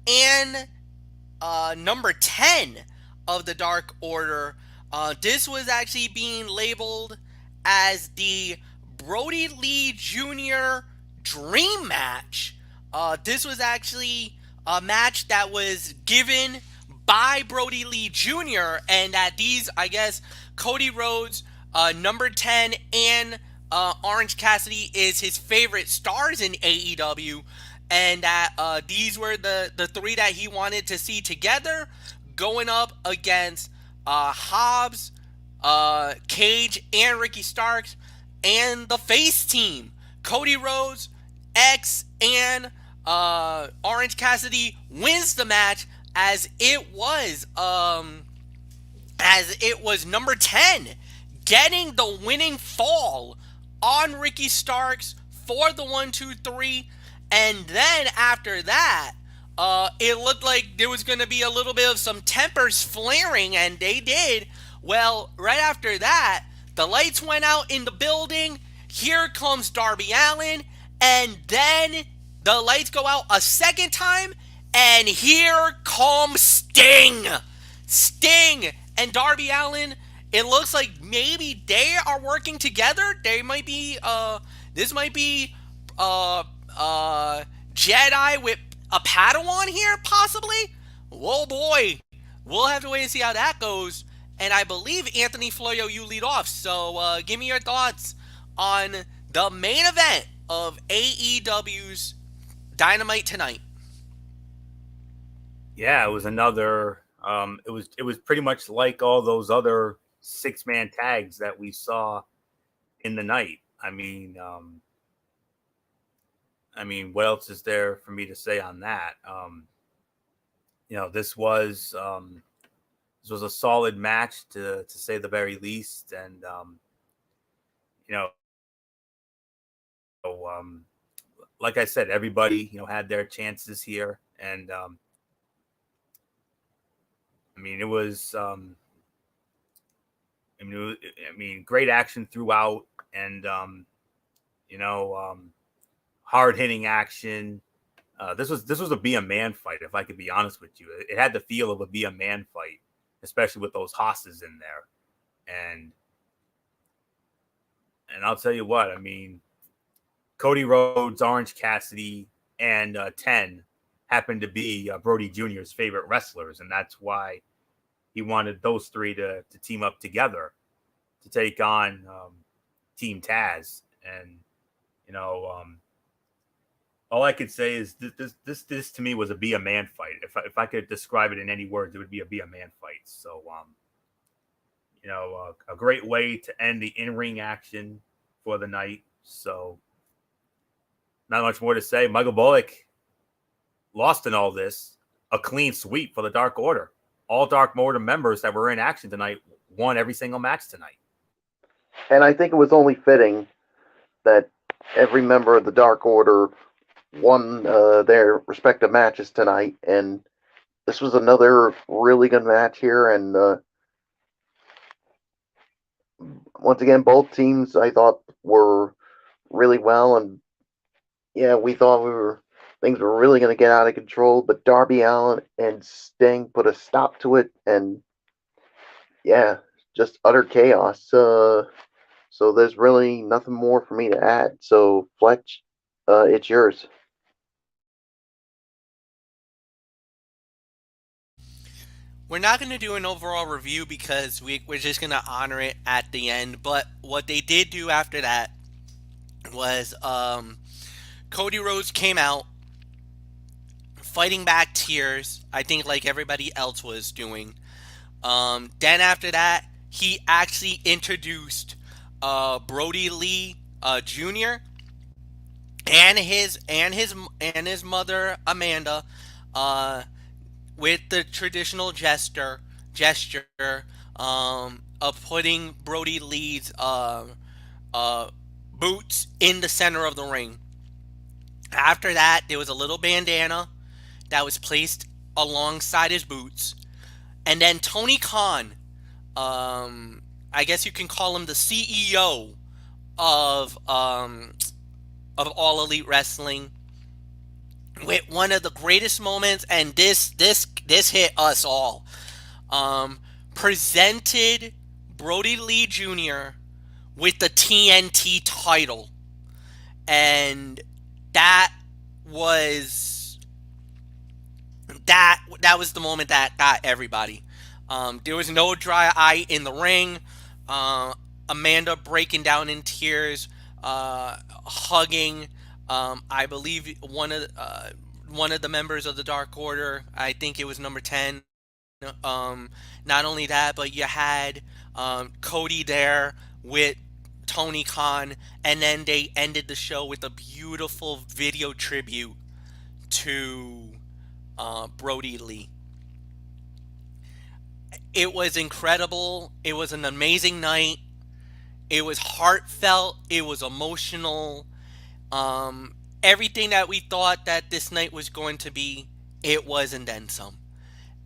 and number 10 of the Dark Order. This was actually being labeled as the Brodie Lee Jr. Dream Match. This was actually a match that was given by Brodie Lee Jr. and that these, I guess, Cody Rhodes, number 10, and Orange Cassidy is his favorite stars in AEW, and that these were the three that he wanted to see together going up against Hobbs, Cage, and Ricky Starks, and the face team, Cody Rhodes, X, and Orange Cassidy wins the match as it was number 10 getting the winning fall on Ricky Starks for the 1-2-3, and then after that, it looked like there was going to be a little bit of some tempers flaring, and they did. Well, right after that, the lights went out in the building. Here comes Darby Allin, and then the lights go out a second time, and here comes Sting. Sting and Darby Allin. It looks like maybe they are working together. They might be. This might be Jedi with a Padawan here, possibly. Whoa, boy. We'll have to wait and see how that goes. And I believe, Anthony Florio, you lead off. So give me your thoughts on the main event of AEW's Dynamite tonight. Yeah, it was another. It was pretty much like all those other 6-man tags that we saw in the night. I mean, I mean, what else is there for me to say on that? This was a solid match to say the very least, and you know, like I said, everybody had their chances here, and I mean, it was great action throughout, and hard hitting action. This was be a man fight. If I could be honest with you, it had the feel of a be a man fight, especially with those hosses in there, and I'll tell you what, I mean, Cody Rhodes, Orange Cassidy, and 10 happened to be Brodie Jr.'s favorite wrestlers, and that's why he wanted those three to team up together to take on Team Taz. And all I could say is this to me was a be a man fight. If I could describe it in any words, it would be a man fight. So a great way to end the in-ring action for the night. So not much more to say. Michael Bullock lost in all this. A clean sweep for the Dark Order. All Dark Order members that were in action tonight won every single match tonight. And I think it was only fitting that every member of the Dark Order won their respective matches tonight. And this was another really good match here. And once again, both teams I thought were really well. And yeah, we thought things were really going to get out of control, but Darby Allin and Sting put a stop to it, and yeah, just utter chaos. So there's really nothing more for me to add. So Fletch, it's yours. We're not going to do an overall review because we're just going to honor it at the end. But what they did do after that was Cody Rhodes came out fighting back tears, I think like everybody else was doing. Then after that, he actually introduced Brodie Lee Jr. and his mother Amanda with the traditional gesture of putting Brodie Lee's boots in the center of the ring. After that, there was a little bandana that was placed alongside his boots. And then Tony Khan, I guess you can call him the CEO of All Elite Wrestling, with one of the greatest moments, and this hit us all. Presented Brodie Lee Jr. with the TNT title, and that was the moment that got everybody. There was no dry eye in the ring. Amanda breaking down in tears, hugging. I believe one of the members of the Dark Order. I think it was number 10. Not only that, but you had Cody there with Tony Khan, and then they ended the show with a beautiful video tribute to Brodie Lee. It was incredible. It was an amazing night. It was heartfelt. It was emotional. Everything that we thought that this night was going to be, it was, and then some.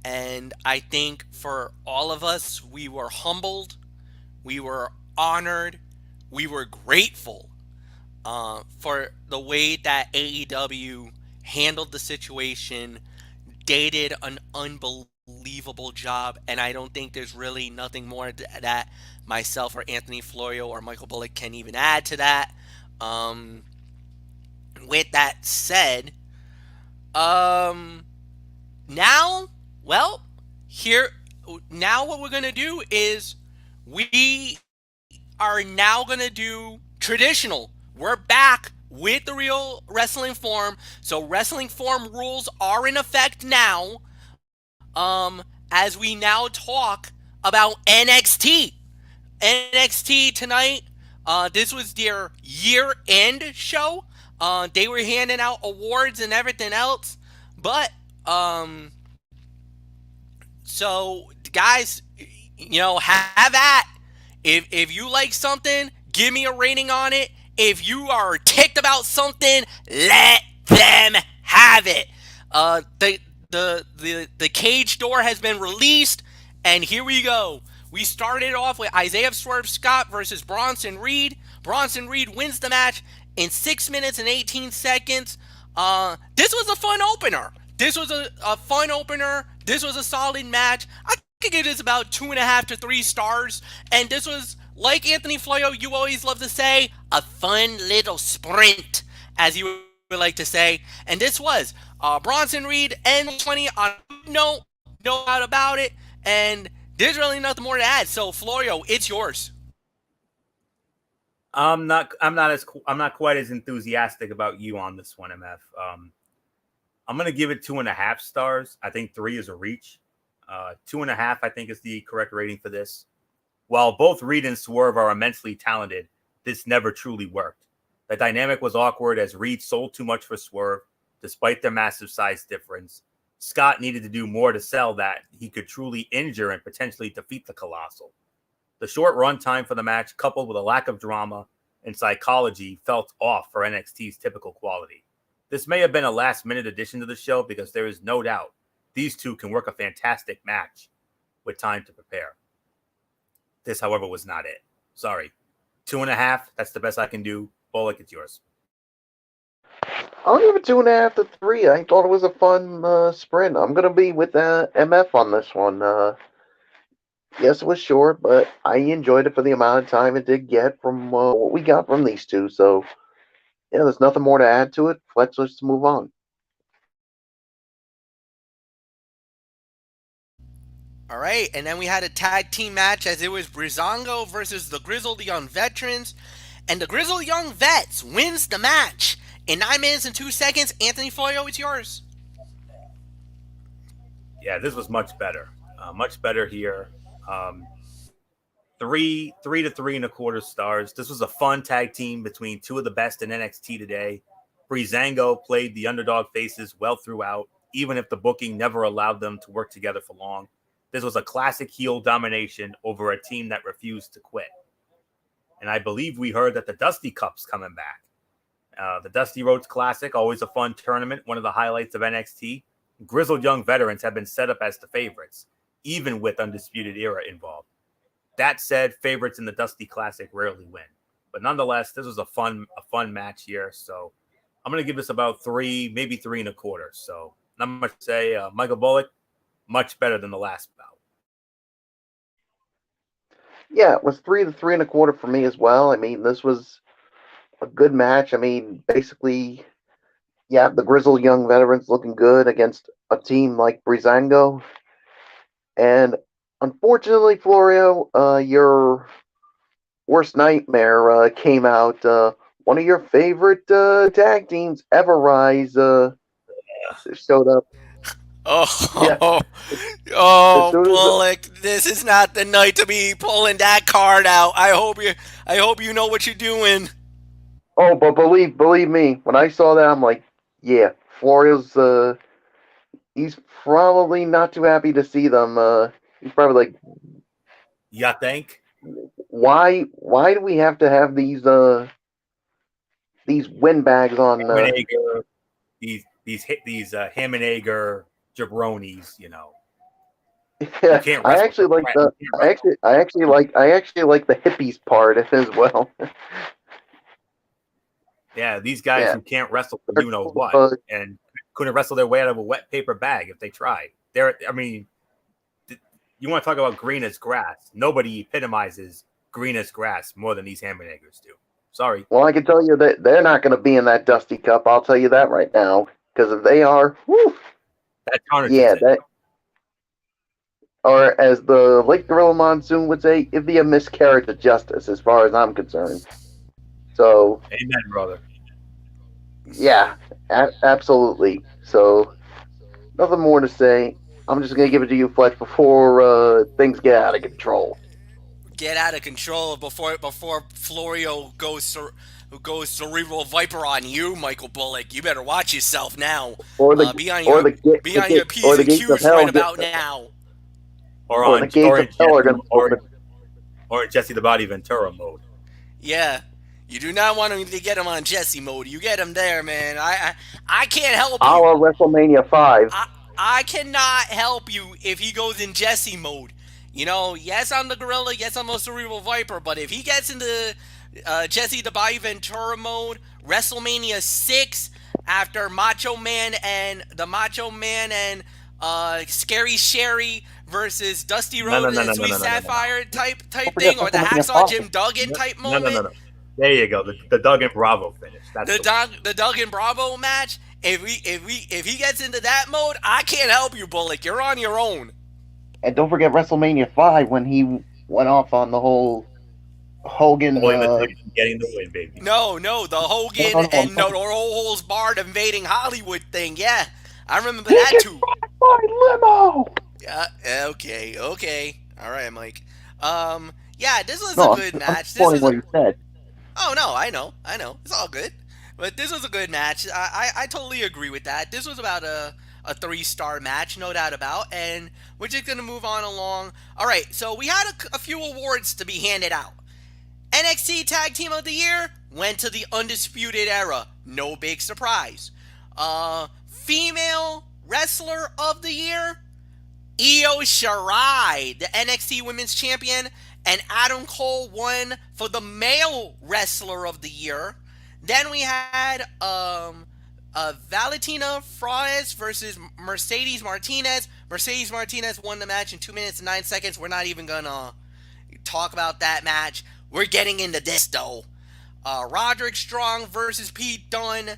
And I think for all of us, we were humbled, we were honored, we were grateful for the way that AEW handled the situation. They did an unbelievable job, and I don't think there's really nothing more that myself or Anthony Florio or Michael Bullock can even add to that. With that said, now what we're gonna do is we are now gonna do traditional. We're back with the real wrestling form, so wrestling form rules are in effect now. As we now talk about NXT tonight. This was their year-end show. They were handing out awards and everything else, but so guys, have at. If you like something, give me a rating on it. If you are ticked about something, let them have it. The cage door has been released, and here we go. We started off with Isaiah Swerve Scott versus Bronson Reed. Bronson Reed wins the match in 6 minutes and 18 seconds. This was a fun opener. This was a fun opener. This was a solid match. I could give this about 2.5 to 3 stars. And this was, like Anthony Floyo, you always love to say, a fun little sprint, as you would like to say. And this was Bronson Reed and 20 on no doubt about it. And there's really nothing more to add. So Floyo, it's yours. I'm not quite as enthusiastic about you on this one, MF. I'm gonna give it 2.5 stars. I think 3 is a reach. 2.5, I think, is the correct rating for this. While both Reed and Swerve are immensely talented, this never truly worked. The dynamic was awkward as Reed sold too much for Swerve, despite their massive size difference. Scott needed to do more to sell that he could truly injure and potentially defeat the Colossal. The short run time for the match, coupled with a lack of drama and psychology, felt off for NXT's typical quality. This may have been a last-minute addition to the show because there is no doubt these two can work a fantastic match with time to prepare. This, however, was not it. Sorry. 2.5, that's the best I can do. Bullock, it's yours. I'll give it 2.5 to 3. I thought it was a fun sprint. I'm going to be with MF on this one. Yes, it was short, but I enjoyed it for the amount of time it did get from what we got from these two. So, yeah, there's nothing more to add to it. Let's just move on. All right, and then we had a tag team match as it was Breezango versus the Grizzled Young Veterans. And the Grizzled Young Vets wins the match in 9 minutes and 2 seconds. Anthony Floyo, it's yours. Yeah, this was much better. Much better here. 3 to 3.25 stars. This was a fun tag team between two of the best in NXT today. Breezango played the underdog faces well throughout, even if the booking never allowed them to work together for long. This was a classic heel domination over a team that refused to quit. And I believe we heard that the Dusty Cup's coming back. The Dusty Rhodes Classic, always a fun tournament, one of the highlights of NXT. Grizzled Young Veterans have been set up as the favorites, even with Undisputed Era involved. That said, favorites in the Dusty Classic rarely win. But nonetheless, this was a fun match here. So I'm going to give this about 3, maybe 3.25. So not much to say. Michael Bullock, much better than the last bout. Yeah, it was 3 to 3.25 for me as well. I mean, this was a good match. I mean, basically, yeah, the Grizzled Young Veterans looking good against a team like Breezango. And unfortunately, Florio, your worst nightmare came out. One of your favorite tag teams, Ever Rise, showed up. Oh, yeah. Bullock! This is not the night to be pulling that card out. I hope you know what you're doing. Oh, but believe me, when I saw that, I'm like, yeah, Florio's. He's probably not too happy to see them. He's probably like, you think? Why do we have to have these windbags on? These Hammenager jabronis, you know. Yeah, I actually like the hippies part as well. Yeah, these guys who can't wrestle for you know what, and couldn't wrestle their way out of a wet paper bag if they tried. You want to talk about green as grass? Nobody epitomizes green as grass more than these Hammenagers do. Sorry. Well, I can tell you that they're not going to be in that Dusty Cup. I'll tell you that right now. Because if they are, whew, that tarnishes it. Or as the Lake Gorilla Monsoon would say, it'd be a miscarriage of justice as far as I'm concerned. So, amen, brother. Yeah, absolutely. So, nothing more to say. I'm just going to give it to you, Fletch, before things get out of control. get out of control before Florio goes cerebral viper on you, Michael Bullock. You better watch yourself now. Or the Be on or your the ga- be the on your gate or p's the and gates of q's hell right get about now. or the gates of hell are gonna open. or in Jesse the Body Ventura mode. Yeah. You do not want him to get him on Jesse mode. You get him there, man. I can't help A you. la WrestleMania 5. I cannot help you if he goes in Jesse mode. You know, yes, I'm the Gorilla, yes, I'm a Cerebral Viper, but if he gets into Jesse the Body Ventura mode, WrestleMania 6, after Macho Man and Scary Sherry versus Dusty Rhodes and Sweet Sapphire type thing, or the Hacksaw Jim Duggan type moment. No. There you go. The Duggan Bravo finish. That's The Duggan Bravo match. If he gets into that mode, I can't help you, Bullock. You're on your own. And don't forget WrestleMania 5 when he went off on the whole Hogan. Getting the win, baby. No, the Hogan and No Holds Barred invading Hollywood thing. Yeah, I remember that too. My limo. Yeah. Okay. All right, Mike. Yeah, this was a good match. This was what you said. Oh no, I know. It's all good. But this was a good match. I totally agree with that. This was about a 3-star match, no doubt about. And we're just gonna move on along. All right, so we had a few awards to be handed out. NXT Tag Team of the Year went to the Undisputed Era. No big surprise. Female Wrestler of the Year, Io Shirai, the NXT Women's Champion, and Adam Cole won for the Male Wrestler of the Year. Then we had Valentina Flores versus Mercedes Martinez. Mercedes Martinez won the match in 2 minutes and 9 seconds. We're not even gonna talk about that match. We're getting into this though. Roderick Strong versus Pete Dunne.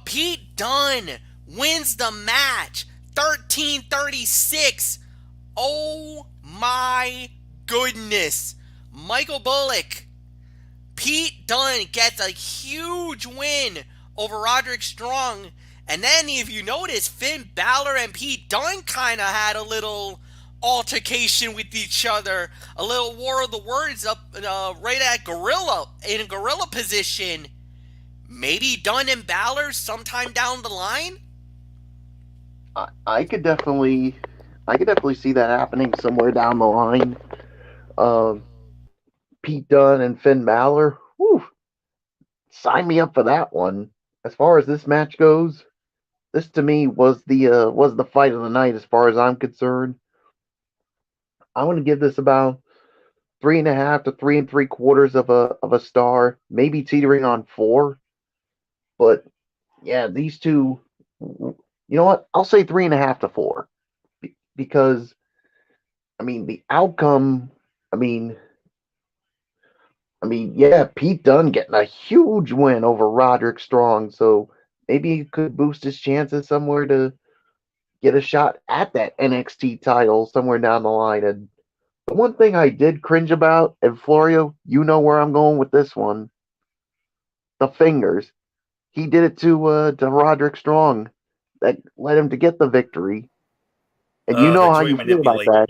Pete Dunne wins the match 13-36. Oh my goodness. Michael Bullock. Pete Dunne gets a huge win over Roderick Strong. And then if you notice, Finn Balor and Pete Dunne kind of had a little altercation with each other. A little war of the words up right at Gorilla, in a Gorilla position. Maybe Dunne and Balor sometime down the line? I could definitely see that happening somewhere down the line. Pete Dunne and Finn Balor. Whew, sign me up for that one. As far as this match goes, this to me was the fight of the night as far as I'm concerned. I want to give this about 3.5 to 3 3/4 of a star, maybe teetering on 4. But yeah, these two. You know what? I'll say 3.5 to 4, because I mean the outcome. Yeah, Pete Dunne getting a huge win over Roderick Strong, so maybe he could boost his chances somewhere to get a shot at that NXT title somewhere down the line. And the one thing I did cringe about, and Florio, you know where I'm going with this one, the fingers. He did it to Roderick Strong. That led him to get the victory. And you know how you feel about that.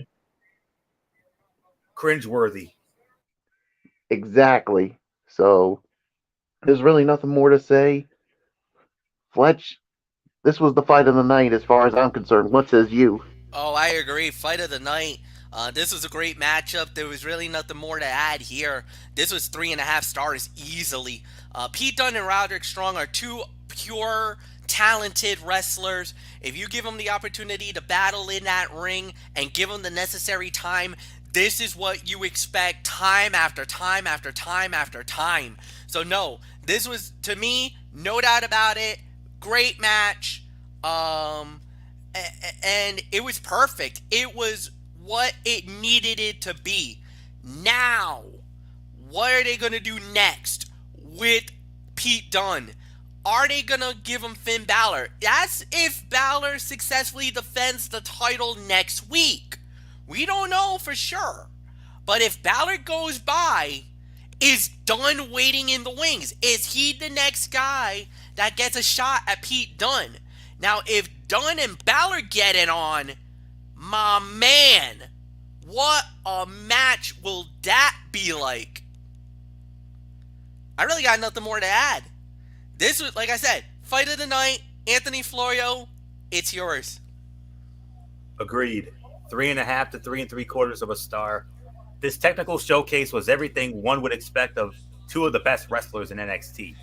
Cringeworthy. Exactly. So there's really nothing more to say. Fletch, this was the fight of the night as far as I'm concerned. What says you? Oh, I agree. Fight of the night. This was a great matchup. There was really nothing more to add here. This was 3.5 stars easily. Pete Dunne and Roderick Strong are two pure, talented wrestlers. If you give them the opportunity to battle in that ring and give them the necessary time, this is what you expect time after time after time after time. So no, this was, to me, no doubt about it, great match. And it was perfect. It was what it needed it to be. Now, what are they going to do next with Pete Dunne? Are they going to give him Finn Balor? That's if Balor successfully defends the title next week. We don't know for sure. But if Balor goes by, is Dunne waiting in the wings? Is he the next guy that gets a shot at Pete Dunne? Now, if Dunne and Balor get it on, my man, what a match will that be like? I really got nothing more to add. This was, like I said, fight of the night. Anthony Florio, it's yours. Agreed. 3.5 to 3.75 of a star. This technical showcase was everything one would expect of two of the best wrestlers in NXT.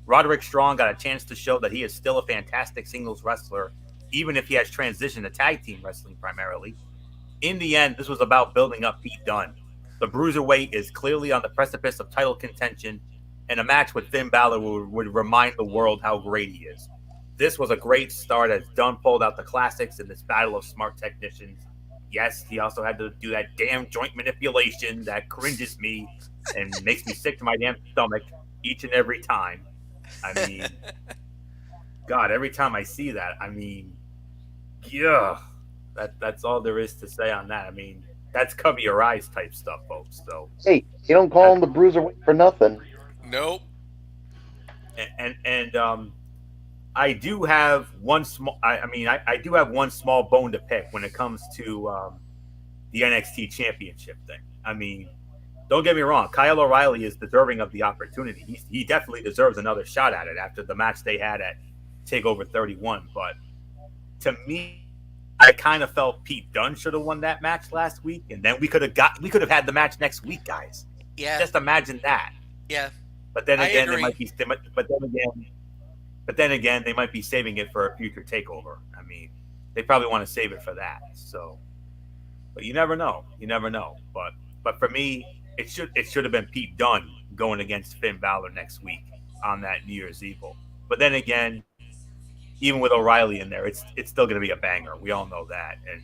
Roderick Strong got a chance to show that he is still a fantastic singles wrestler, even if he has transitioned to tag team wrestling primarily. In the end, this was about building up Pete Dunne. The Bruiserweight is clearly on the precipice of title contention, and a match with Finn Balor would remind the world how great he is. This was a great start as Dunne pulled out the classics in this battle of smart technicians. Yes, he also had to do that damn joint manipulation that cringes me and makes me sick to my damn stomach each and every time. I mean, God, every time I see that, I mean, yeah, that's all there is to say on that. I mean, that's cover your eyes type stuff, folks. So, Hey, you don't call him the Bruiserweight for nothing. Nope. and I do have one small. I do have one small bone to pick when it comes to the NXT Championship thing. I mean, don't get me wrong. Kyle O'Reilly is deserving of the opportunity. He definitely deserves another shot at it after the match they had at Takeover 31. But to me, I kind of felt Pete Dunne should have won that match last week, and then we could have had the match next week, guys. Yeah. Just imagine that. Yeah. But then again, But then again, they might be saving it for a future takeover. I mean, they probably want to save it for that. So, but you never know. You never know. But for me, it should have been Pete Dunne going against Finn Balor next week on that New Year's Evil. But then again, even with O'Reilly in there, it's still going to be a banger. We all know that. And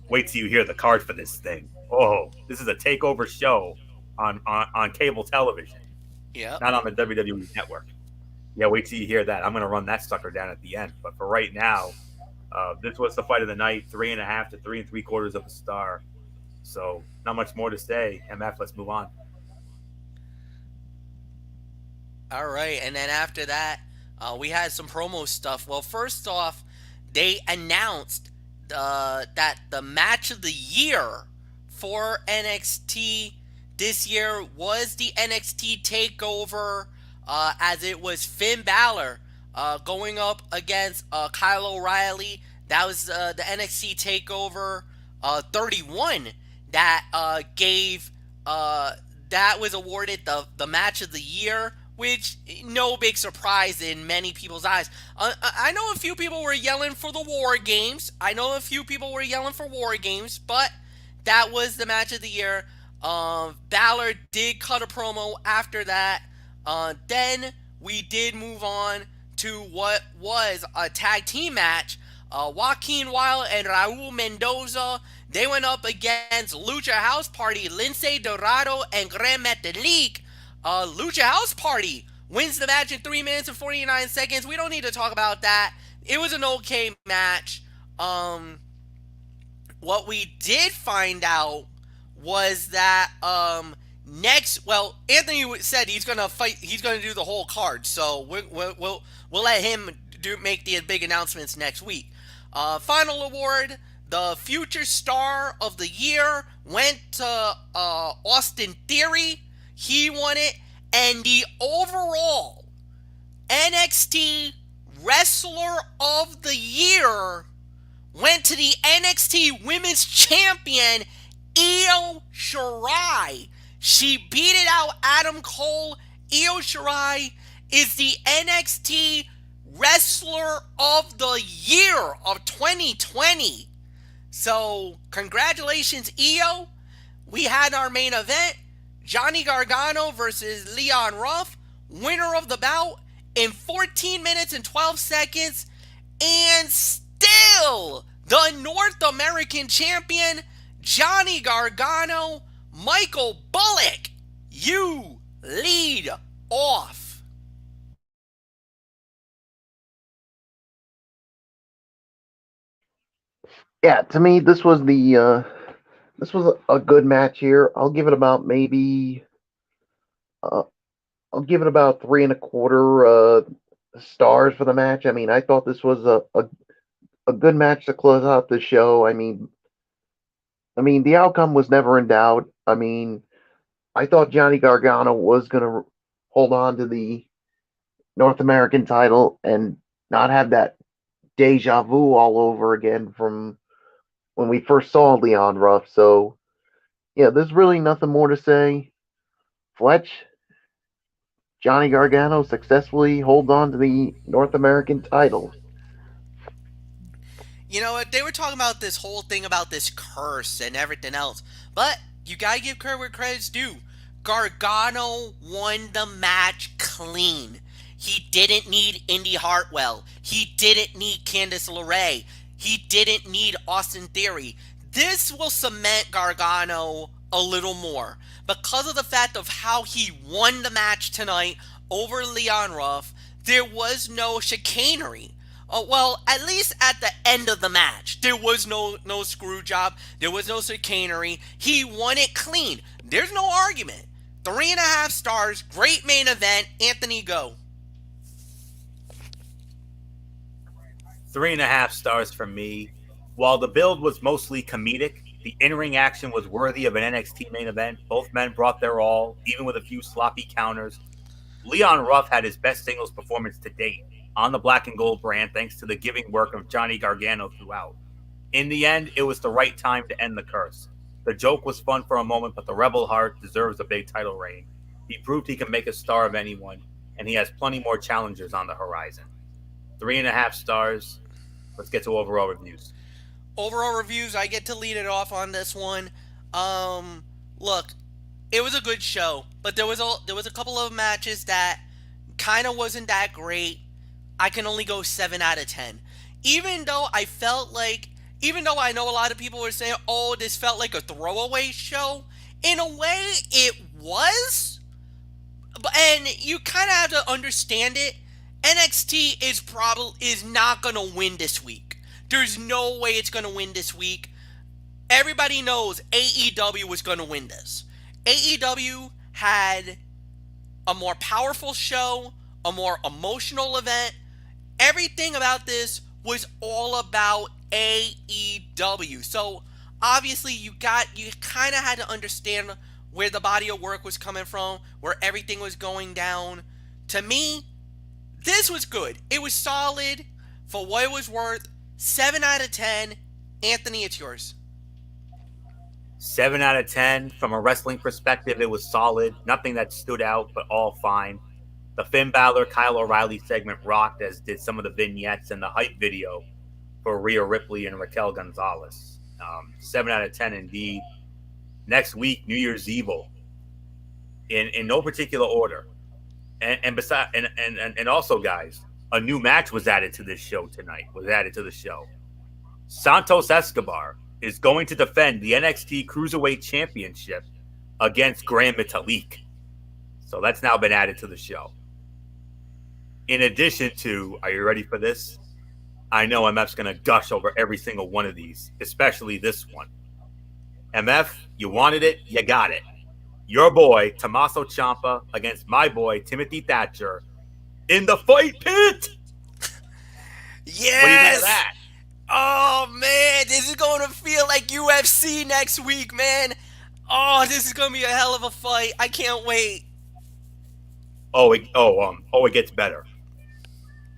wait till you hear the card for this thing. This is a takeover show on cable television. Yeah. Not on the WWE network. Yeah, wait till you hear that. I'm going to run that sucker down at the end. But for right now, this was the fight of the night, 3.5 to 3.75 of a star. So not much more to say. MF, let's move on. All right, and then after that, we had some promo stuff. Well, first off, they announced that the match of the year for NXT this year was the NXT Takeover, as it was Finn Balor going up against Kyle O'Reilly. That was the NXT Takeover 31 that gave that was awarded the match of the year, which no big surprise in many people's eyes. I know a few people were yelling for the War Games. But that was the match of the year. Balor did cut a promo after that. Then we did move on to what was a tag team match. Joaquin Wilde and Raul Mendoza, they went up against Lucha House Party, Lince Dorado and Gran Metalik. Lucha House Party wins the match in 3 minutes and 49 seconds. We don't need to talk about that. It was an okay match. What we did find out was that Anthony said he's gonna fight. He's gonna do the whole card. So we'll let him make the big announcements next week. Final award: the Future Star of the Year went to Austin Theory. He won it, and the overall NXT Wrestler of the Year went to the NXT Women's Champion, Io Shirai. She beat it out Adam Cole. Io Shirai is the NXT Wrestler of the Year of 2020. So, congratulations, Io. We had our main event, Johnny Gargano versus Leon Ruff, winner of the bout in 14 minutes and 12 seconds, and still the North American champion, Johnny Gargano. Michael Bullock, you lead off. Yeah, to me, this was a good match here. I'll give it about I'll give it about 3.25 stars for the match. I mean, I thought this was a good match to close out the show. I mean, I mean, the outcome was never in doubt. I mean, I thought Johnny Gargano was going to hold on to the North American title and not have that deja vu all over again from when we first saw Leon Ruff. So, yeah, there's really nothing more to say. Fletch, Johnny Gargano successfully holds on to the North American title. You know what? They were talking about this whole thing about this curse and everything else. But you gotta give credit where credit's due. Gargano won the match clean. He didn't need Indy Hartwell. He didn't need Candice LeRae. He didn't need Austin Theory. This will cement Gargano a little more because of the fact of how he won the match tonight over Leon Ruff. There was no chicanery. Well, at least at the end of the match, there was no screw job. There was no chicanery. He won it clean. There's no argument. 3.5 stars. Great main event. Anthony, go. 3.5 stars from me. While the build was mostly comedic, the in-ring action was worthy of an NXT main event. Both men brought their all, even with a few sloppy counters. Leon Ruff had his best singles performance to date on the black and gold brand, thanks to the giving work of Johnny Gargano throughout. In the end, it was the right time to end the curse. The joke was fun for a moment, but the Rebel Heart deserves a big title reign. He proved he can make a star of anyone, and he has plenty more challengers on the horizon. 3.5 stars. Let's get to overall reviews. Overall reviews, I get to lead it off on this one. Look, it was a good show, but there was a couple of matches that kind of wasn't that great. I can only go 7 out of 10. Even though I know a lot of people were saying, oh, this felt like a throwaway show, in a way it was. And you kind of have to understand it. NXT is not going to win this week. There's no way it's going to win this week. Everybody knows AEW was going to win this. AEW had a more powerful show, a more emotional event. Everything about this was all about AEW. So obviously you kind of had to understand where the body of work was coming from, where everything was going down. To me, this was good. It was solid for what it was worth. 7 out of 10. Anthony, it's yours. 7 out of 10. From a wrestling perspective, it was solid. Nothing that stood out, but all fine. The Finn Balor, Kyle O'Reilly segment rocked, as did some of the vignettes and the hype video for Rhea Ripley and Raquel Gonzalez. 7 out of 10 indeed. Next week, New Year's Evil. In no particular order. And also, guys, a new match was added to this show tonight. Santos Escobar is going to defend the NXT Cruiserweight Championship against Gran Metalik. So that's now been added to the show. In addition to, are you ready for this? I know MF's going to gush over every single one of these, especially this one. MF, you wanted it, you got it. Your boy, Tommaso Ciampa, against my boy, Timothy Thatcher, in the fight pit. Yes! What do you think of that? Oh, man, this is going to feel like UFC next week, man. Oh, this is going to be a hell of a fight. I can't wait. It gets better.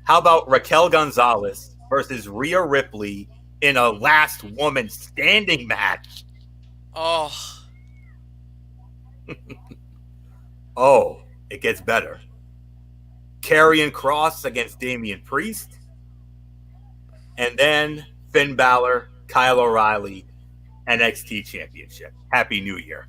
How about Raquel Gonzalez versus Rhea Ripley in a last woman standing match? Oh. It gets better. Karrion Kross against Damian Priest. And then Finn Balor, Kyle O'Reilly, NXT Championship. Happy New Year.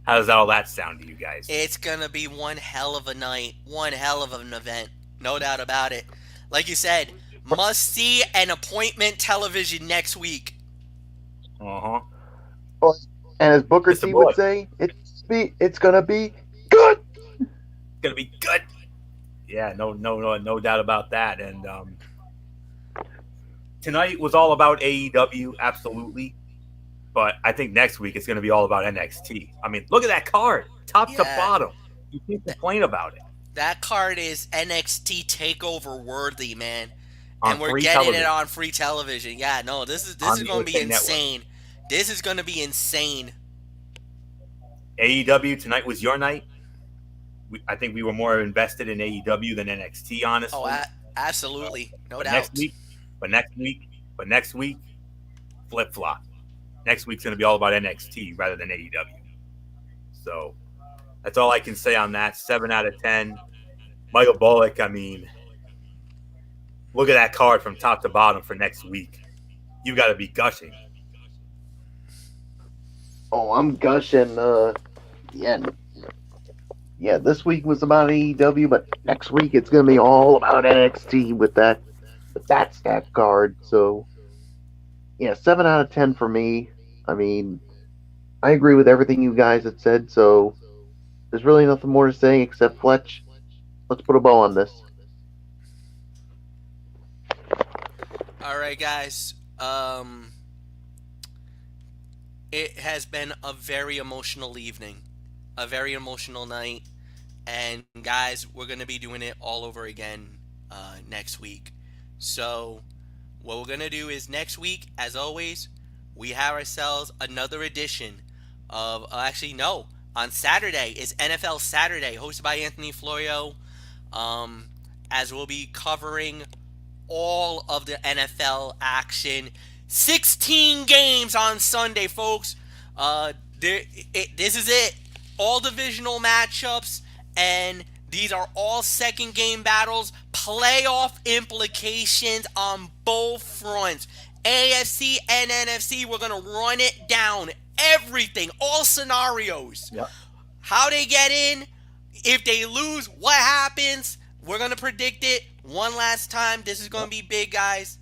How does all that sound to you guys? It's going to be one hell of a night. One hell of an event. No doubt about it. Like you said, must see and appointment television next week. Uh-huh. And as Booker T would say, it's going to be good. It's going to be good. Yeah, no doubt about that. And tonight was all about AEW, absolutely. But I think next week it's going to be all about NXT. I mean, look at that card, top to bottom. You can't complain about it. That card is NXT TakeOver worthy, man. And we're free getting television. it on free television. Yeah, no, this is On the going to be USA Network. insane. This is going to be insane. AEW tonight was your night. I think we were more invested in AEW than NXT, honestly. Oh, absolutely, no doubt. Next week, flip flop. Next week's going to be all about NXT rather than AEW. So that's all I can say on that. 7 out of 10. Michael Bullock, I mean, look at that card from top to bottom for next week. You got to be gushing. Oh, I'm gushing. Yeah. This week was about AEW, but next week it's gonna be all about NXT with that stack card. So, yeah, 7 out of 10 for me. I mean, I agree with everything you guys had said. So, there's really nothing more to say except Fletch. Let's put a bow on this. All right, guys. It has been a very emotional evening, a very emotional night, and guys, we're gonna be doing it all over again next week. So, what we're gonna do is next week, as always, we have ourselves another edition of. On Saturday is NFL Saturday, hosted by Anthony Florio. As we'll be covering all of the NFL action. 16 games on Sunday, folks. This is it. All divisional matchups, and these are all second game battles. Playoff implications on both fronts. AFC and NFC, we're going to run it down. Everything, all scenarios. Yep. How they get in, if they lose, what happens. We're going to predict it one last time. This is going to be big, guys.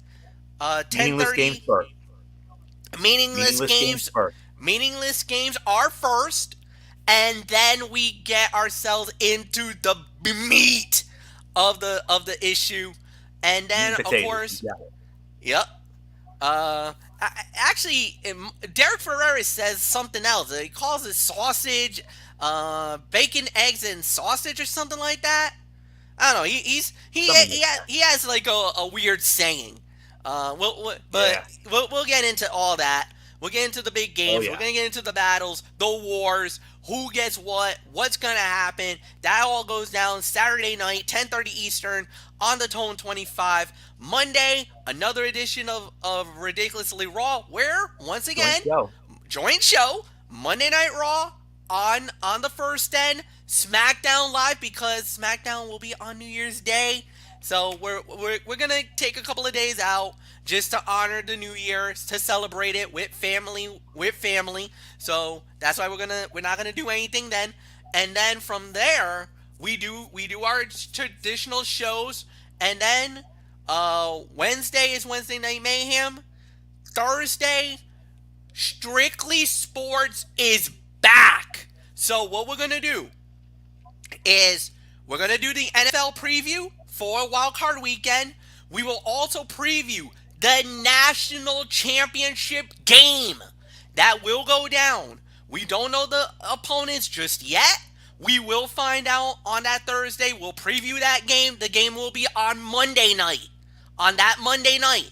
10:30. Games first. Meaningless games first. Meaningless games are first, and then we get ourselves into the meat of the issue, and then of course, yep. Actually, Derek Ferreira says something else. He calls it sausage, bacon, eggs, and sausage, or something like that. I don't know. He has like a weird saying. We'll get into all that. We'll get into the big games. We're gonna get into the battles, the wars, who gets what's gonna happen. That all goes down Saturday night, 10:30 Eastern on the Tone 25. Monday, another edition of Ridiculously Raw, where once again, joint show, Monday Night Raw on the first end, SmackDown Live, because SmackDown will be on New Year's Day. So we're gonna take a couple of days out just to honor the New Year, to celebrate it with family. So that's why we're not gonna do anything then. And then from there we do our traditional shows. And then Wednesday is Wednesday Night Mayhem. Thursday, Strictly Sports is back. So what we're gonna do is we're gonna do the NFL preview for Wildcard Weekend. We will also preview the National Championship game that will go down. We don't know the opponents just yet. We will find out on that Thursday. We'll preview that game. The game will be on Monday night. On that Monday night.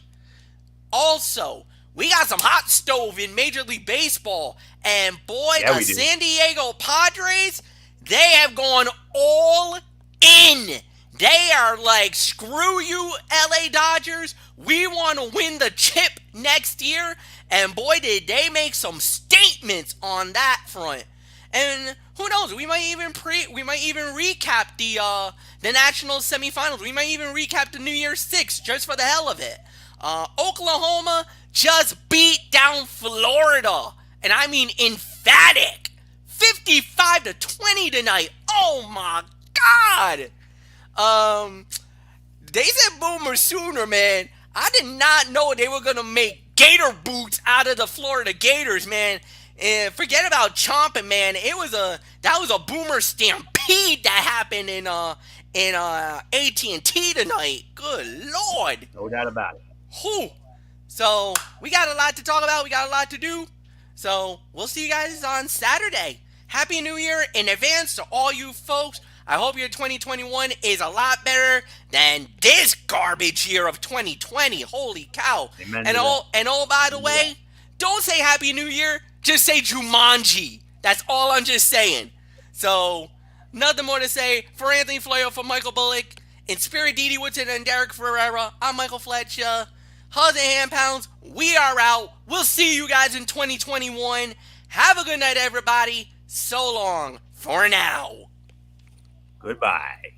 Also, we got some hot stove in Major League Baseball. And boy, the San Diego Padres, they have gone all in. They are like, screw you, LA Dodgers. We want to win the chip next year. And boy, did they make some statements on that front. And who knows? We might even recap the national semifinals. We might even recap the New Year's Six just for the hell of it. Oklahoma just beat down Florida, and I mean emphatic, 55-20 tonight. Oh my God. They said Boomer Sooner, man. I did not know they were gonna make gator boots out of the Florida Gators, man. And forget about chomping, man. That was a Boomer stampede that happened in AT&T tonight. Good Lord. No doubt about it. Whew. So we got a lot to talk about. We got a lot to do. So we'll see you guys on Saturday. Happy New Year in advance to all you folks. I hope your 2021 is a lot better than this garbage year of 2020. Holy cow. Amen And to oh, by the Amen to way, don't say Happy New Year. Just say Jumanji. That's all I'm just saying. So, nothing more to say. For Anthony Flair, for Michael Bullock, in spirit Didi Woodson and Derek Ferreira, I'm Michael Fletcher. Hugs and hand pounds, we are out. We'll see you guys in 2021. Have a good night, everybody. So long for now. Goodbye.